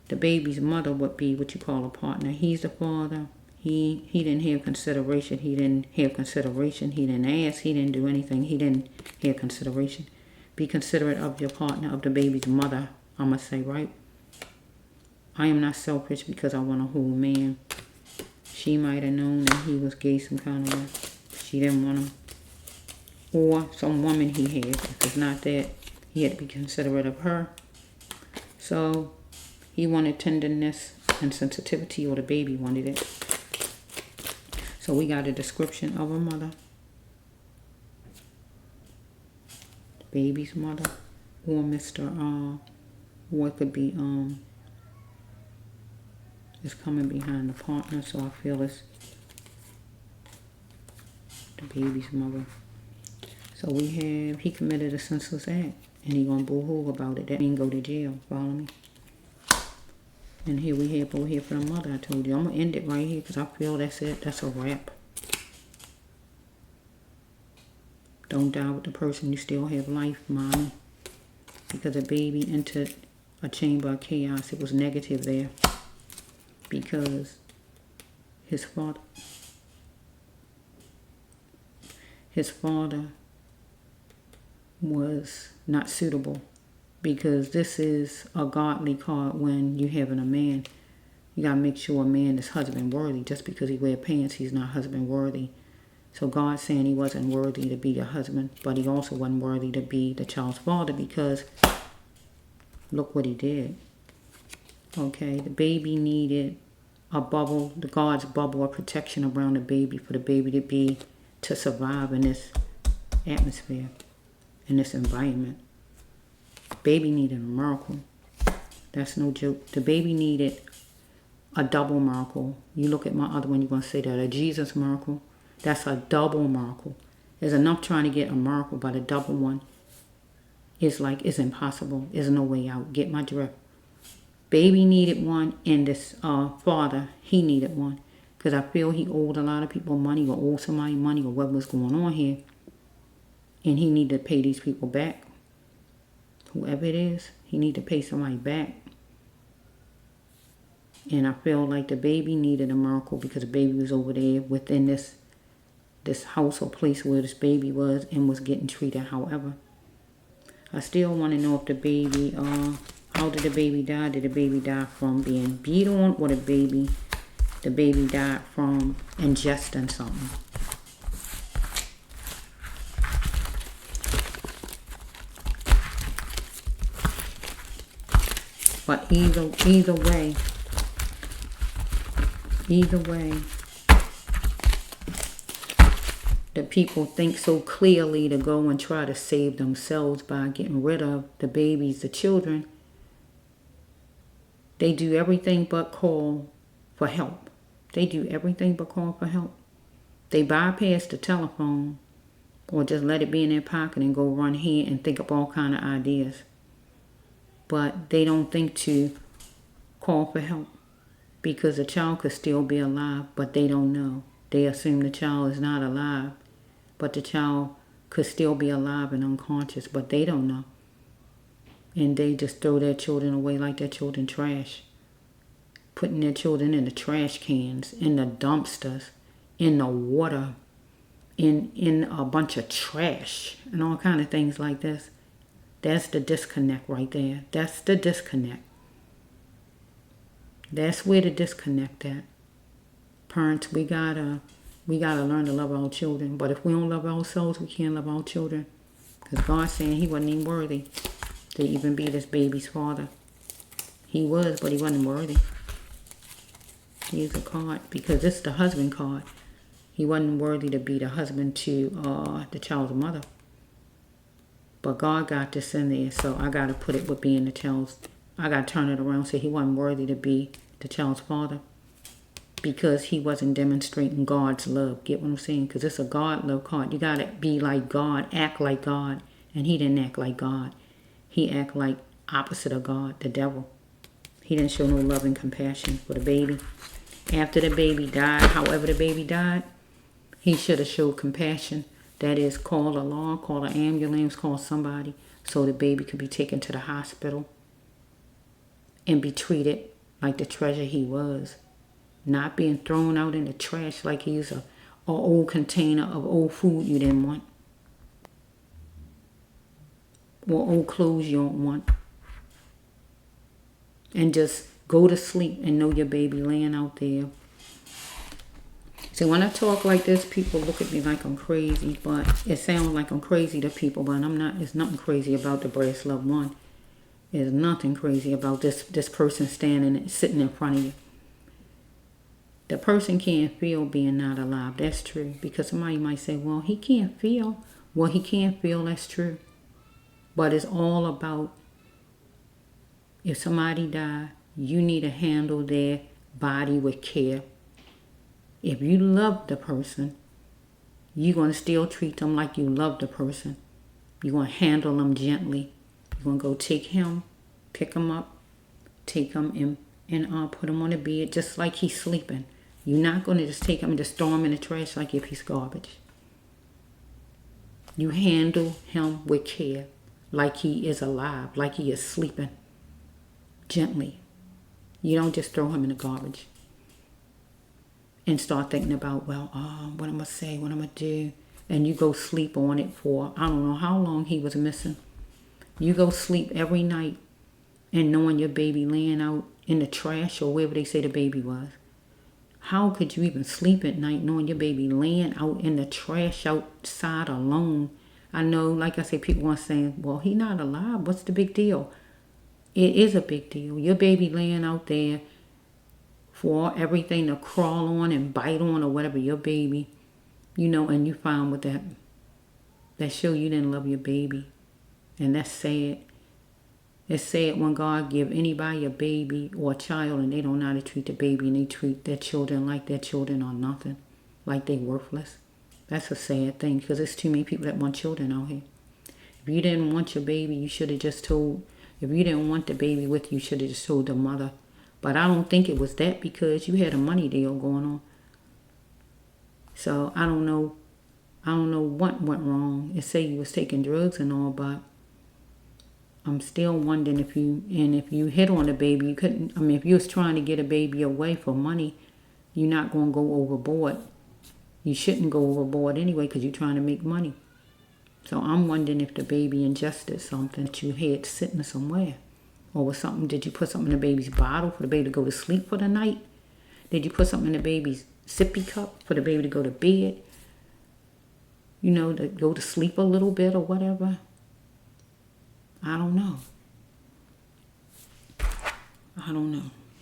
the baby's mother would be what you call a partner. He's the father. He didn't have consideration. He didn't have consideration. He didn't ask. He didn't do anything. He didn't have consideration. Be considerate of your partner, of the baby's mother, I must say, right? I am not selfish because I want a whole man. She might have known that he was gay some kind of way. She didn't want him. Or some woman he had. If it's not that, he had to be considerate of her. So he wanted tenderness and sensitivity, or the baby wanted it. So we got a description of a mother, the baby's mother, or Mr. Or it could be is coming behind the partner, so I feel it's the baby's mother. So we have, he committed a senseless act, and he gonna boo-hoo about it. That means go to jail. Follow me? And here we have over here for the mother. I told you I'm gonna end it right here because I feel that's it. That's a wrap. Don't die with the person. You still have life, mommy. Because a baby entered a chamber of chaos. It was negative there. Because his father was not suitable. Because this is a godly card when you having a man. You got to make sure a man is husband worthy. Just because he wear pants, he's not husband worthy. So God's saying he wasn't worthy to be your husband, but he also wasn't worthy to be the child's father because look what he did. Okay, the baby needed a bubble, the God's bubble of protection around the baby for the baby to survive in this atmosphere, in this environment. Baby needed a miracle. That's no joke. The baby needed a double miracle. You look at my other one, you're going to say that a Jesus miracle. That's a double miracle. There's enough trying to get a miracle, but a double one is like, it's impossible. There's no way out. Get my drift. Baby needed one, and this father, he needed one. Because I feel he owed a lot of people money, or owed somebody money, or what was going on here. And he needed to pay these people back. Whoever it is, he needed to pay somebody back. And I feel like the baby needed a miracle because the baby was over there within this house or place where this baby was and was getting treated. However, I still want to know if the baby, how did the baby die? Did the baby die from being beat on, or the baby died from ingesting something? But either way, the people think so clearly to go and try to save themselves by getting rid of the babies, the children. They do everything but call for help. They do everything but call for help. They bypass the telephone or just let it be in their pocket and go run here and think up all kind of ideas. But they don't think to call for help because the child could still be alive, but they don't know. They assume the child is not alive, but the child could still be alive and unconscious, but they don't know. And they just throw their children away like their children trash. Putting their children in the trash cans, in the dumpsters, in the water, in a bunch of trash, and all kind of things like this. That's the disconnect right there. That's the disconnect. That's where the disconnect at. Parents, we gotta learn to love our children. But if we don't love ourselves, we can't love our children. Because God's saying he wasn't even worthy to even be this baby's father. He was, but he wasn't worthy. Here's a card, because this is the husband card. He wasn't worthy to be the husband to the child's mother. But God got this in there, so I got to put it with being the child's. I got to turn it around and say he wasn't worthy to be the child's father because he wasn't demonstrating God's love. Get what I'm saying? Because it's a God love card. You got to be like God, act like God. And he didn't act like God. He act like opposite of God, the devil. He didn't show no love and compassion for the baby. After the baby died, however the baby died, he should have showed compassion. That is, call a law, call an ambulance, call somebody so the baby could be taken to the hospital and be treated like the treasure he was. Not being thrown out in the trash like he's an old container of old food you didn't want. Or old clothes you don't want. And just go to sleep and know your baby laying out there. So when I talk like this, people look at me like I'm crazy, but it sounds like I'm crazy to people, but I'm not. There's nothing crazy about the brass loved one. There's nothing crazy about this person sitting in front of you. The person can't feel being not alive. That's true. Because somebody might say, well, he can't feel. Well, he can't feel. That's true. But it's all about if somebody died, you need to handle their body with care. If you love the person, you're going to still treat them like you love the person. You're going to handle them gently. You're going to go take him, pick him up, take him and put him on the bed just like he's sleeping. You're not going to just take him and just throw him in the trash like if he's garbage. You handle him with care, like he is alive, like he is sleeping, gently. You don't just throw him in the garbage and start thinking about, well, what I'm going to say, what I'm going to do. And you go sleep on it for, I don't know how long he was missing. You go sleep every night and knowing your baby laying out in the trash or wherever they say the baby was. How could you even sleep at night knowing your baby laying out in the trash outside alone? I know, like I say, people are saying, well, he not alive. What's the big deal? It is a big deal. Your baby laying out there for everything to crawl on and bite on or whatever, your baby, and you found with that show you didn't love your baby. And that's sad. It's sad when God give anybody a baby or a child and they don't know how to treat the baby and they treat their children like their children are nothing, like they worthless. That's a sad thing because there's too many people that want children out here. If you didn't want your baby, you should have just told, if you didn't want the baby with you, you should have just told the mother. But I don't think it was that because you had a money deal going on. So I don't know what went wrong. It say you was taking drugs and all, but I'm still wondering if you hit on a baby, you couldn't, if you was trying to get a baby away for money, you're not going to go overboard. You shouldn't go overboard anyway because you're trying to make money. So I'm wondering if the baby ingested something that you had sitting somewhere. Or was something, did you put something in the baby's bottle for the baby to go to sleep for the night? Did you put something in the baby's sippy cup for the baby to go to bed? To go to sleep a little bit or whatever? I don't know.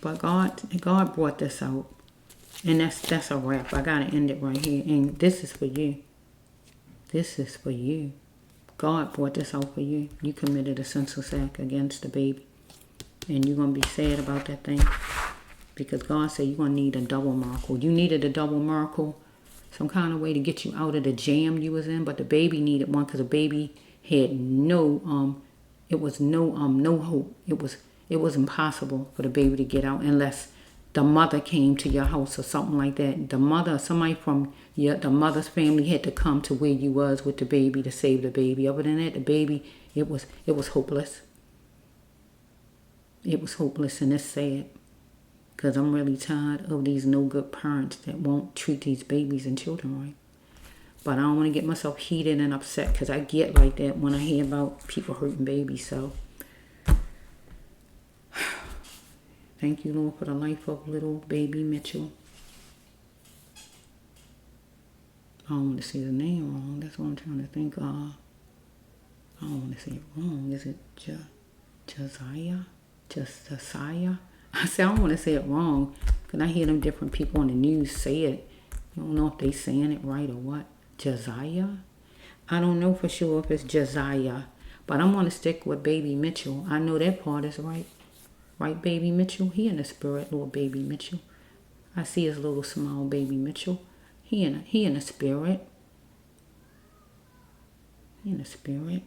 But God brought this out. And that's a wrap. I gotta end it right here. And this is for you. This is for you. God brought this out for you. You committed a senseless act against the baby. And you're gonna be sad about that thing. Because God said you're gonna need a double miracle. You needed a double miracle, some kind of way to get you out of the jam you was in, but the baby needed one because the baby had no hope. It was impossible for the baby to get out unless the mother came to your house or something like that. The mother, somebody from the mother's family had to come to where you was with the baby to save the baby. Other than that, the baby, it was hopeless. It was hopeless, and it's sad because I'm really tired of these no good parents that won't treat these babies and children right. But I don't want to get myself heated and upset because I get like that when I hear about people hurting babies. So thank you, Lord, for the life of little baby Michell. I don't want to say the name wrong. That's what I'm trying to think. I don't want to say it wrong. Is it Jasiah? Jasiah? I don't want to say it wrong because I hear them different people on the news say it. I don't know if they saying it right or what. Jasiah? I don't know for sure if it's Jasiah, but I'm going to stick with baby Michell. I know that part is right. Right, baby Michell? He in the spirit, little baby Michell. I see his little small baby Michell. He in the spirit. He in the spirit.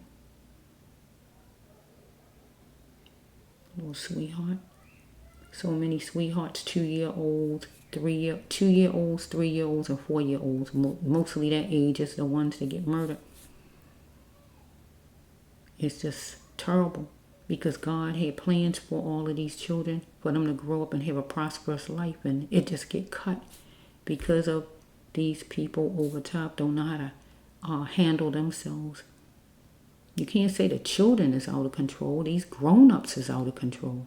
Little sweetheart. So many sweethearts, 2-year-olds, 2-year-olds, 3-year-olds, and 4-year-olds. Mostly that age is the ones that get murdered. It's just terrible because God had plans for all of these children, for them to grow up and have a prosperous life, and it just get cut because of these people over top don't know how to handle themselves. You can't say the children is out of control. These grown-ups is out of control.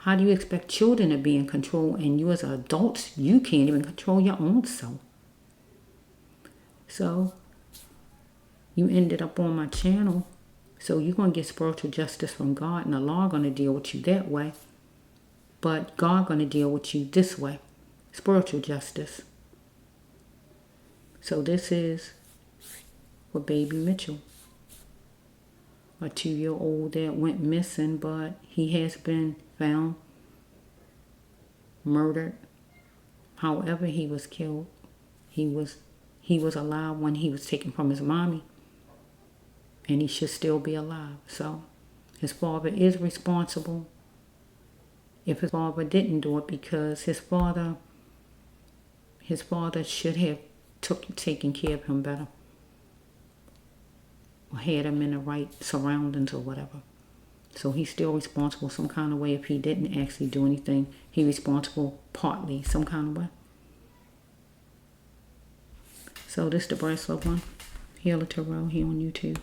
How do you expect children to be in control and you as adults, you can't even control your own self? So, you ended up on my channel. So you're going to get spiritual justice from God and the law going to deal with you that way. But God going to deal with you this way. Spiritual justice. So this is for baby Michell. A 2-year-old that went missing, but he has been found murdered However he was killed, he was alive when he was taken from his mommy. And he should still be alive. So his father is responsible. If his father didn't do it, because his father should have taken care of him better. Or had him in the right surroundings or whatever. So he's still responsible some kind of way. If he didn't actually do anything, he's responsible partly, some kind of way. So this is the Bracelet one. Healer Tarot here on YouTube.